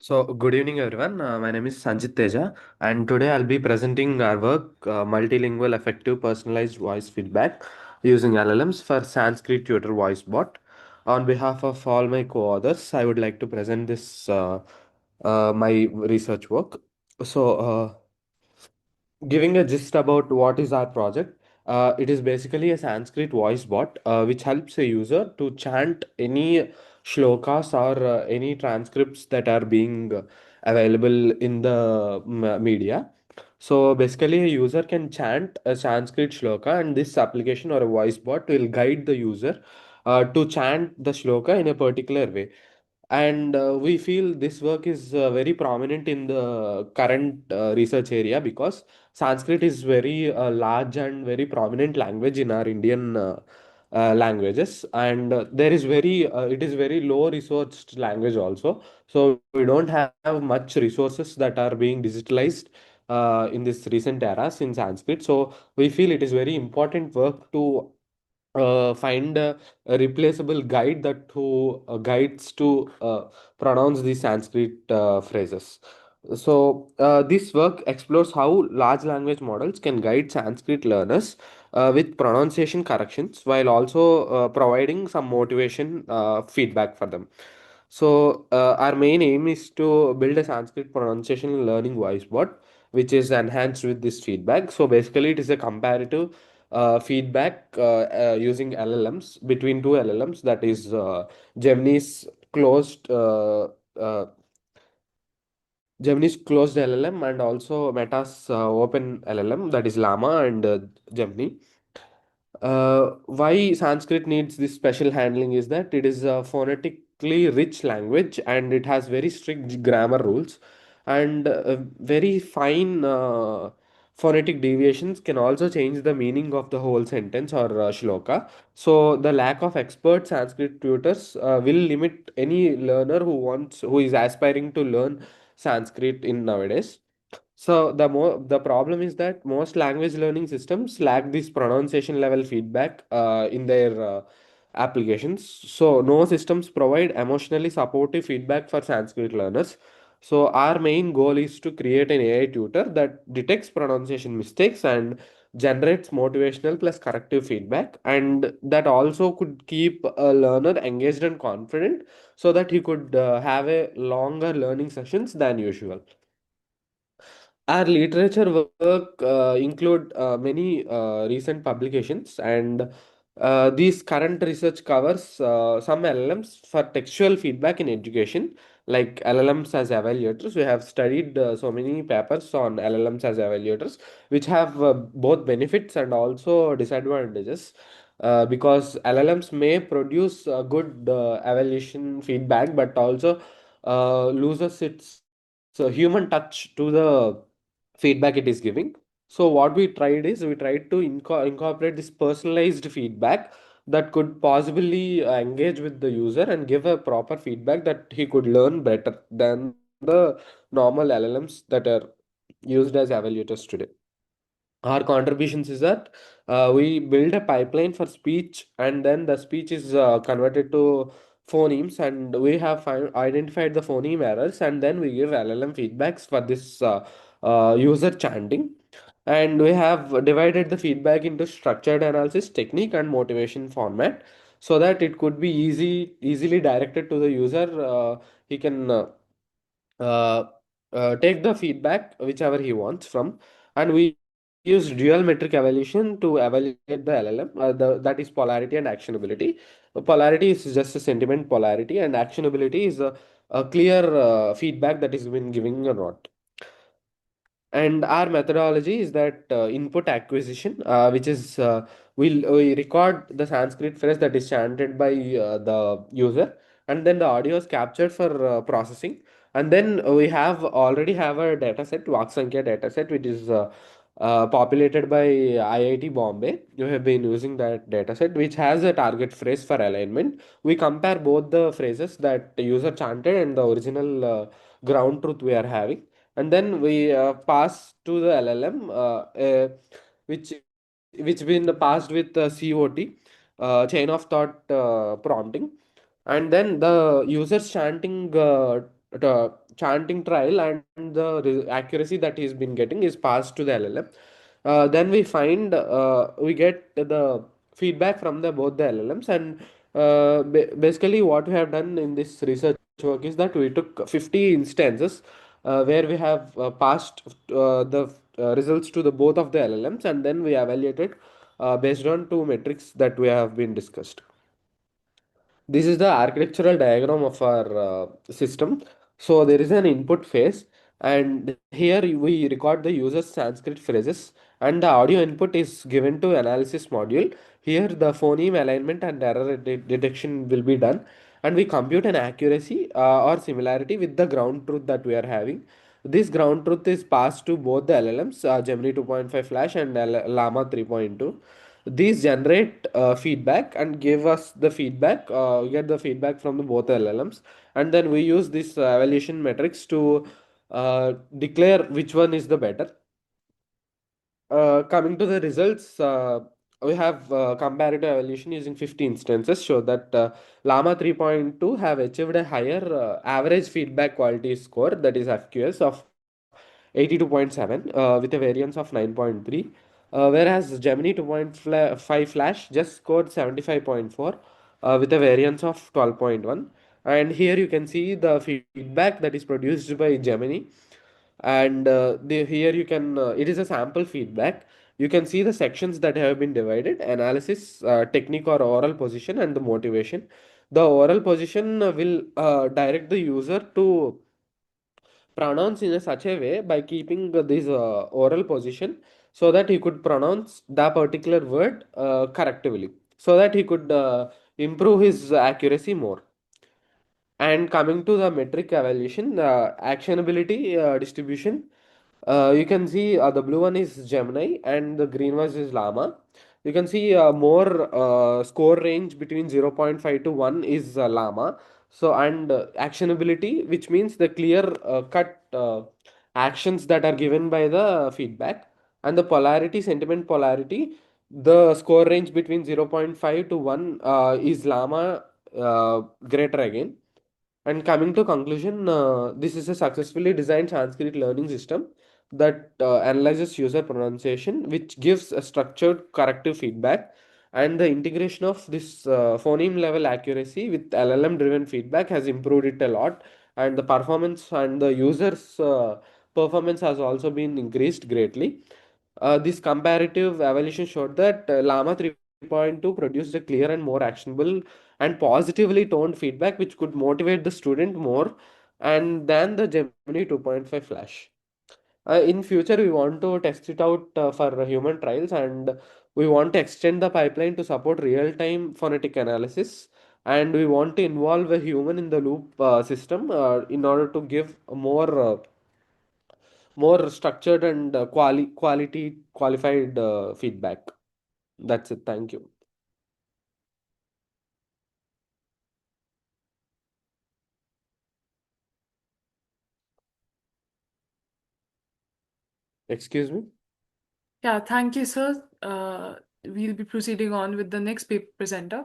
So, good evening, everyone. My name is Sanjit Teja, and today I'll be presenting our work, Multilingual Effective Personalized Voice Feedback using LLMs for Sanskrit Tutor Voice Bot. On behalf of all my co-authors, I would like to present this my research work. So, giving a gist about what is our project. It is basically a Sanskrit voice bot which helps a user to chant any shlokas or any transcripts that are being available in the media. So basically, a user can chant a Sanskrit shloka, and this application or a voice bot will guide the user to chant the shloka in a particular way. And we feel this work is very prominent in the current research area because Sanskrit is very large and very prominent language in our Indian languages, and it is very low resourced language also. So we don't have much resources that are being digitalized in this recent era in Sanskrit. So we feel it is very important work to find a replaceable guide that who guides to pronounce the Sanskrit phrases. So this work explores how large language models can guide Sanskrit learners with pronunciation corrections while also providing some motivation feedback for them. So our main aim is to build a Sanskrit pronunciation learning voice bot, which is enhanced with this feedback. So basically, it is a comparative feedback using LLMs between two LLMs, that is Gemini's closed uh, Gemini's closed LLM and also Meta's open LLM, that is Llama and Gemini. Why Sanskrit needs this special handling is that it is a phonetically rich language and it has very strict grammar rules, and very fine phonetic deviations can also change the meaning of the whole sentence or shloka. So the lack of expert Sanskrit tutors will limit any learner who is aspiring to learn Sanskrit in nowadays. So the problem is that most language learning systems lack this pronunciation level feedback in their applications. So no systems provide emotionally supportive feedback for Sanskrit learners. So our main goal is to create an AI tutor that detects pronunciation mistakes and generates motivational plus corrective feedback, and that also could keep a learner engaged and confident so that he could have a longer learning sessions than usual. Our literature work include many recent publications, and these current research covers some LLMs for textual feedback in education, like LLMs as evaluators. We have studied so many papers on LLMs as evaluators, which have both benefits and also disadvantages. Because LLMs may produce good evaluation feedback, but also loses its human touch to the feedback it is giving. So what we tried is we tried to incorporate this personalized feedback that could possibly engage with the user and give a proper feedback that he could learn better than the normal LLMs that are used as evaluators today. Our contributions is that we build a pipeline for speech, and then the speech is converted to phonemes, and we have identified the phoneme errors, and then we give LLM feedbacks for this user chanting. And we have divided the feedback into structured analysis technique and motivation format, so that it could be easily directed to the user. He can uh, take the feedback whichever he wants from, and we use dual metric evaluation to evaluate the LLM. That is polarity and actionability. Polarity is just a sentiment polarity, and actionability is a clear feedback that is been giving or not. And our methodology is that input acquisition, which is we record the Sanskrit phrase that is chanted by the user, and then the audio is captured for processing. And then we have already have a data set, Vaksankhya data set, which is populated by IIT Bombay. You have been using that data set, which has a target phrase for alignment. We compare both the phrases that the user chanted and the original ground truth we are having, and then we pass to the LLM, which been passed with COT, chain of thought prompting, and then the user's chanting trial and the accuracy that he's been getting is passed to the LLM. Then we get the feedback from the both the LLMs, and basically what we have done in this research work is that we took 50 instances where we have passed the results to the both of the LLMs, and then we evaluated based on two metrics that we have been discussed. This is the architectural diagram of our system. So there is an input phase, and here we record the user's Sanskrit phrases, and the audio input is given to analysis module. Here the phoneme alignment and error detection will be done, and we compute an accuracy or similarity with the ground truth that we are having. This ground truth is passed to both the LLMs, Gemini 2.5 Flash and Llama 3.2. These generate feedback and give us the feedback. We get the feedback from the both LLMs, and then we use this evaluation metrics to declare which one is the better. Coming to the results, we have comparative evaluation using 50 instances show that Llama 3.2 have achieved a higher average feedback quality score, that is FQS, of 82.7 with a variance of 9.3, whereas Gemini 2.5 Flash just scored 75.4 with a variance of 12.1. And here you can see the feedback that is produced by Gemini, and here you can it is a sample feedback. You can see the sections that have been divided: analysis, technique or oral position, and the motivation. The oral position will direct the user to pronounce in a such a way by keeping this oral position, so that he could pronounce the particular word correctly, so that he could improve his accuracy more. And coming to the metric evaluation, actionability distribution, you can see the blue one is Gemini and the green one is Llama. You can see more score range between 0.5 to 1 is Llama. So, and actionability, which means the clear cut actions that are given by the feedback. And the polarity, sentiment polarity, the score range between 0.5 to 1 is Llama, greater again. And coming to conclusion, this is a successfully designed Sanskrit learning system that analyzes user pronunciation, which gives a structured corrective feedback. And the integration of this phoneme level accuracy with LLM driven feedback has improved it a lot. And the performance and the user's performance has also been increased greatly. This comparative evaluation showed that Llama 3.2 produced a clear and more actionable and positively toned feedback which could motivate the student more and than the Gemini 2.5 Flash. In future, we want to test it out for human trials, and we want to extend the pipeline to support real-time phonetic analysis, and we want to involve a human in the loop system in order to give a more structured and qualified feedback. That's it. Thank you. Excuse me. Yeah, thank you, sir. We'll be proceeding on with the next paper presenter.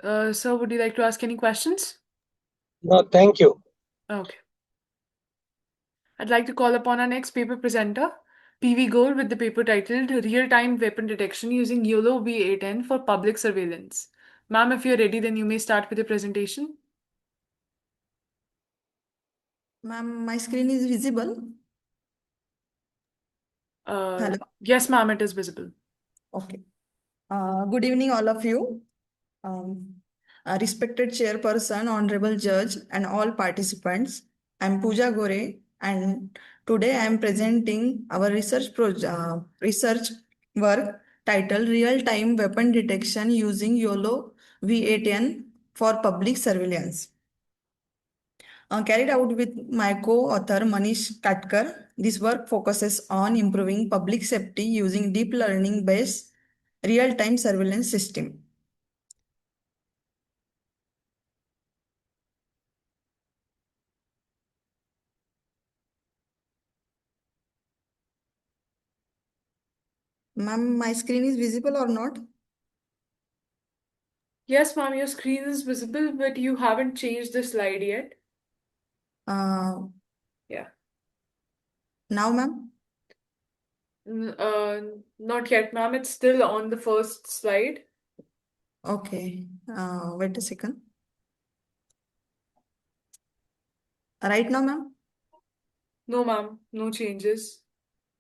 Sir, would you like to ask any questions? No, thank you. Okay. I'd like to call upon our next paper presenter, PV Gore, with the paper titled Real-Time Weapon Detection Using YOLO V8N for Public Surveillance. Ma'am, if you're ready, then you may start with the presentation. Ma'am, my screen is visible. Hello. Yes, ma'am, it is visible. Okay. Good evening, all of you. Respected chairperson, honorable judge, and all participants. I'm Pooja Gore, and today I am presenting our research work titled Real-Time Weapon Detection Using YOLO V8N for Public Surveillance. Carried out with my co-author Manish Katkar. This work focuses on improving public safety using deep learning-based real-time surveillance system. Ma'am, my screen is visible or not? Yes, ma'am, your screen is visible, but you haven't changed the slide yet. Yeah. Now, ma'am? Not yet, ma'am. It's still on the first slide. Okay. Wait a second. Right now, ma'am? No, ma'am. No changes.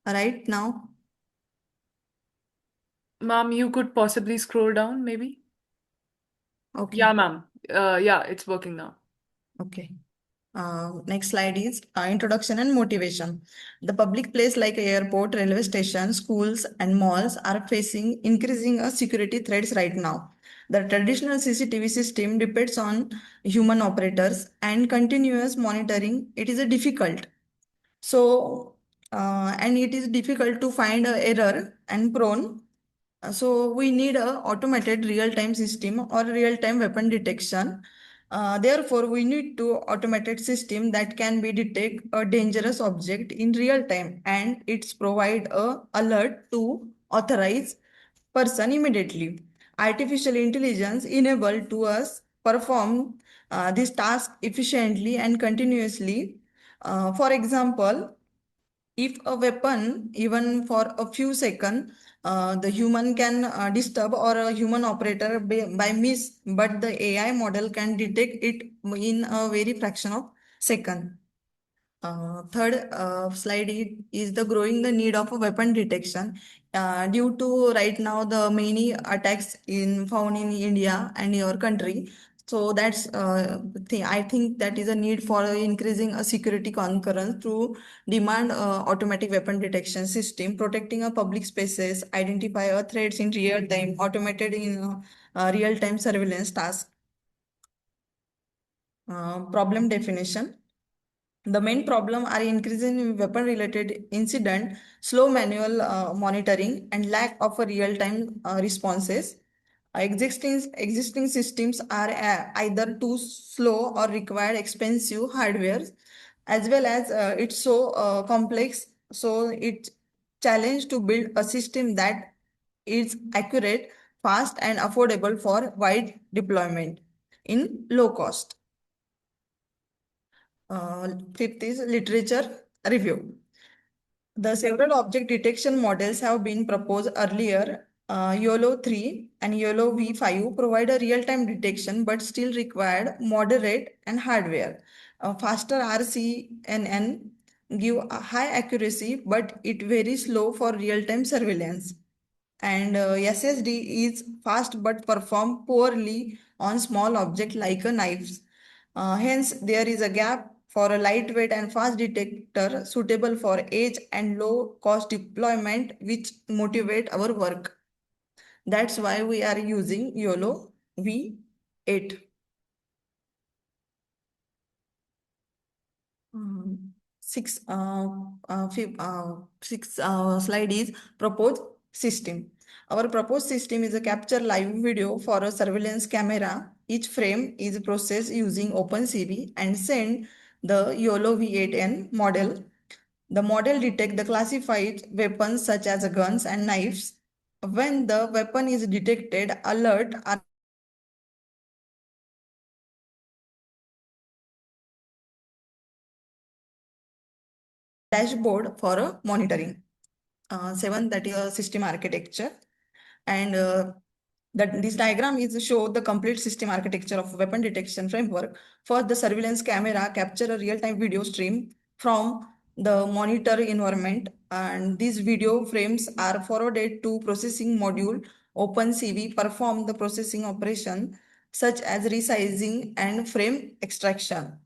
Right now? Ma'am, you could possibly scroll down, maybe? Okay. Yeah, ma'am. Yeah, it's working now. Okay. Next slide is introduction and motivation. The public place like airport, railway station, schools, and malls are facing increasing security threats right now. The traditional CCTV system depends on human operators and continuous monitoring. It is a difficult. So, and it is difficult to find a error and prone. So we need a automated real-time system or real-time weapon detection Therefore, we need to automated system that can be detect a dangerous object in real time, and it's provide a alert to authorize person immediately. Artificial intelligence enable to us perform this task efficiently and continuously. For example, if a weapon, even for a few seconds, the human can disturb or a human operator by miss, but the AI model can detect it in a very fraction of second. Third slide is the growing the need of a weapon detection due to right now the many attacks in found in India and your country. So that's I think that is a need for increasing a security concurrence to demand automatic weapon detection system, protecting a public spaces, identify threats in real time, automated in real time surveillance task. Problem definition. The main problem are increasing in weapon-related incident, slow manual monitoring, and lack of a real-time responses. Existing systems are either too slow or require expensive hardware, as well as it's so complex. So it's challenge to build a system that is accurate, fast, and affordable for wide deployment in low cost. Fifth is literature review. The several object detection models have been proposed earlier. YOLO 3 and YOLO V5 provide a real-time detection but still required moderate and hardware. Faster RCNN give a high accuracy but it very slow for real-time surveillance. And SSD is fast but perform poorly on small object like a knives. Hence, there is a gap for a lightweight and fast detector suitable for edge and low cost deployment, which motivate our work. That's why we are using YOLO V8. Six slide is proposed system. Our proposed system is a capture live video for a surveillance camera. Each frame is processed using OpenCV and send the YOLO V8N model. The model detect the classified weapons such as guns and knives. When the weapon is detected, alert are dashboard for monitoring. Seven, that is a system architecture. And that this diagram is show the complete system architecture of weapon detection framework. First, the surveillance camera capture a real-time video stream from the monitor environment, and these video frames are forwarded to processing module. OpenCV perform the processing operation such as resizing and frame extraction.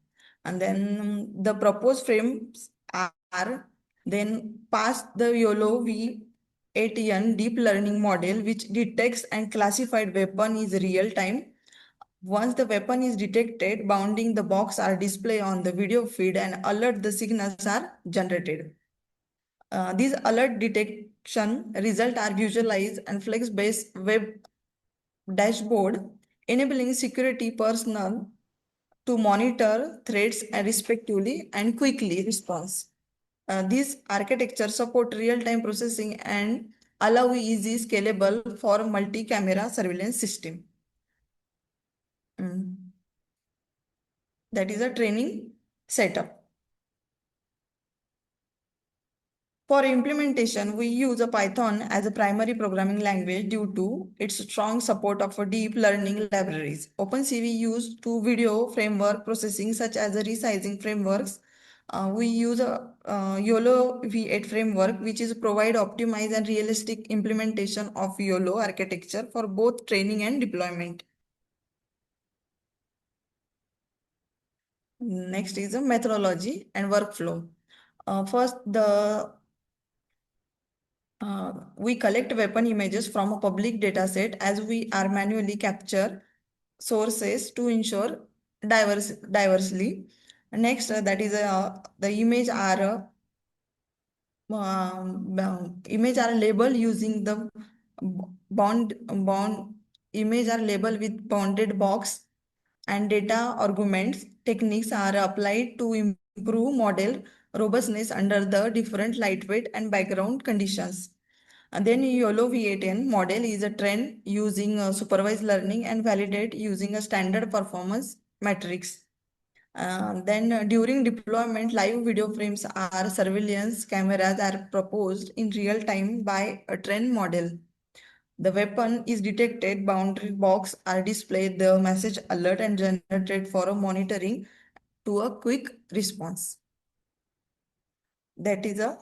And then the proposed frames are then pass the YOLO V8N deep learning model, which detects and classified weapon is real time. Once the weapon is detected, bounding the box are displayed on the video feed and alert the signals are generated. These alert detection results are visualized and flex-based web dashboard, enabling security personnel to monitor threats and respectively and quickly response. These architectures support real-time processing and allow easy scalable for multi-camera surveillance system. That is a training setup. For implementation, we use a Python as a primary programming language due to its strong support of deep learning libraries. OpenCV used two video framework processing such as the resizing frameworks. We use a YOLO V8 framework, which is provide optimized and realistic implementation of YOLO architecture for both training and deployment. Next is a methodology and workflow. First, we collect weapon images from a public dataset as we are manually capture sources to ensure diversely. Next, that is the image are labeled using the bound image are labeled with bounded box, and data arguments techniques are applied to improve model robustness under the different lightweight and background conditions. And then YOLO V8N model is a trend using supervised learning and validate using a standard performance matrix. During deployment, live video frames or surveillance cameras are proposed in real time by a trend model. The weapon is detected, boundary box are displayed, the message alert and generated for a monitoring to a quick response. That is a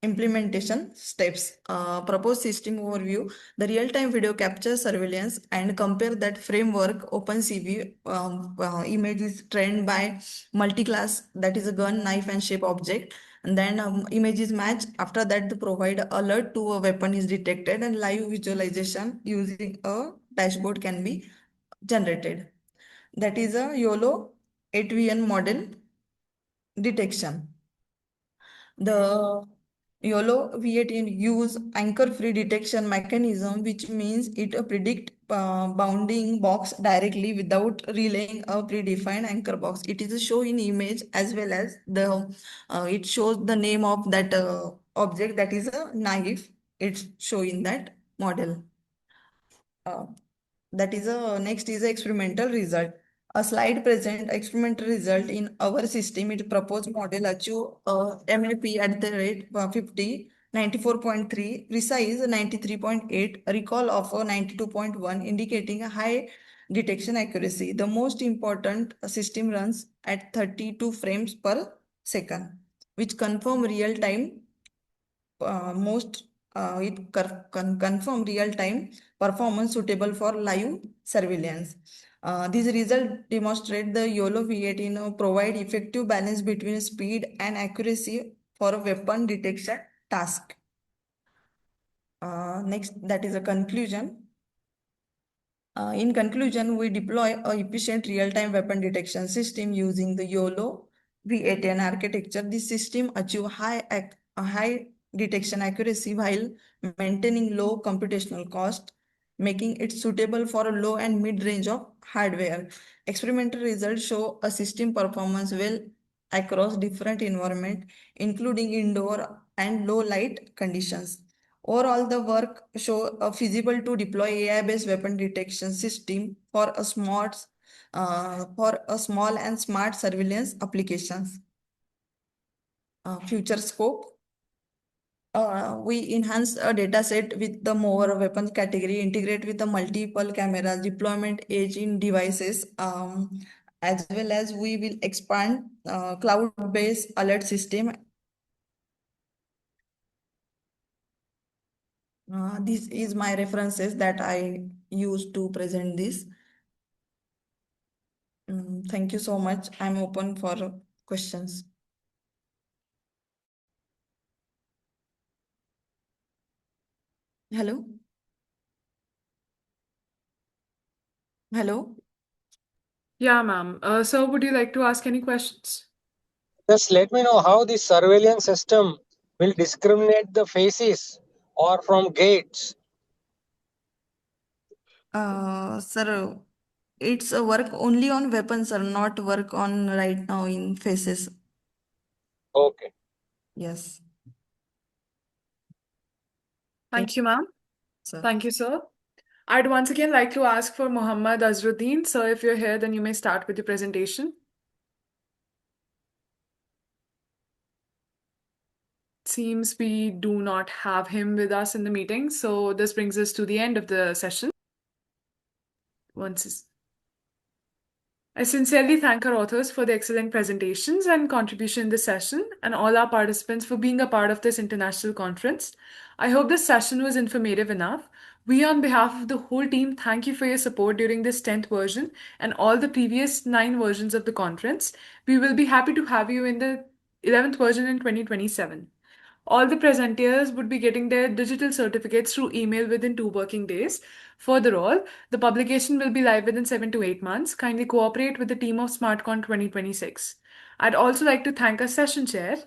implementation steps. Proposed system overview. The real-time video capture surveillance and compare that framework. OpenCV image is trained by multi-class, that is a gun, knife and shape object. And then image is matched. After that, they provide alert to a weapon is detected and live visualization using a dashboard can be generated. That is a YOLO 8VN model detection. The YOLO V8 use anchor-free detection mechanism, which means it predict bounding box directly without relaying a predefined anchor box. It is a show in image as well as the it shows the name of that object, that is a knife. It's show in that model. That is a next is a experimental result. A slide present experimental result in our system. It proposed model achieve MAP at the rate 50, 94.3, precise 93.8, recall of 92.1, indicating a high detection accuracy. The most important system runs at 32 frames per second, which confirm real time confirm real-time performance suitable for live surveillance. These results demonstrate the YOLO V8 provide effective balance between speed and accuracy for a weapon detection task. Next, that is a conclusion. In conclusion, we deploy a efficient real-time weapon detection system using the YOLO V8N architecture. This system achieves high detection accuracy while maintaining low computational cost, making it suitable for a low and mid-range of hardware. Experimental results show a system performance well across different environments, including indoor and low light conditions. Overall, the work show feasible to deploy AI-based weapon detection system for a small and smart surveillance applications. Future scope. We enhance a data set with the more weapons category, integrate with the multiple cameras, deployment edge in devices, as well as we will expand cloud-based alert system. This is my references that I use to present this. Thank you so much. I'm open for questions. Hello? Hello? Yeah, ma'am. Sir, would you like to ask any questions? Just let me know how this surveillance system will discriminate the faces or from gates. Sir, it's a work only on weapons, sir, not work on right now in faces. Okay. Yes. Thank you, ma'am. Sir. Thank you, sir. I'd once again like to ask for Muhammad Azruddin. Sir, if you're here, then you may start with your presentation. Seems we do not have him with us in the meeting, so this brings us to the end of the session. I sincerely thank our authors for the excellent presentations and contribution in this session, and all our participants for being a part of this international conference. I hope this session was informative enough. We, on behalf of the whole team, thank you for your support during this 10th version and all the previous 9 versions of the conference. We will be happy to have you in the 11th version in 2027. All the presenters would be getting their digital certificates through email within 2 working days. Furthermore, the publication will be live within 7 to 8 months. Kindly cooperate with the team of SmartCon 2026. I'd also like to thank our session chair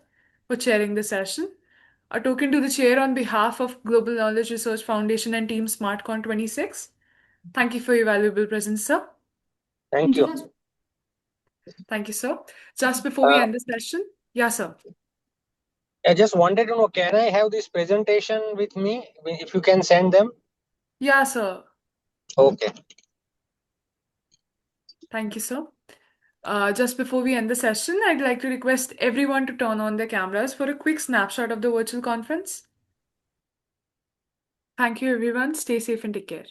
for chairing the session. A token to the chair on behalf of Global Knowledge Research Foundation and Team SmartCon 26. Thank you for your valuable presence, sir. Thank you. Thank you, sir. Just before we end the session, yeah, sir. I just wanted to know, can I have this presentation with me? If you can send them. Yeah, sir. Okay. Thank you, sir. Just before we end the session, I'd like to request everyone to turn on their cameras for a quick snapshot of the virtual conference. Thank you, everyone. Stay safe and take care.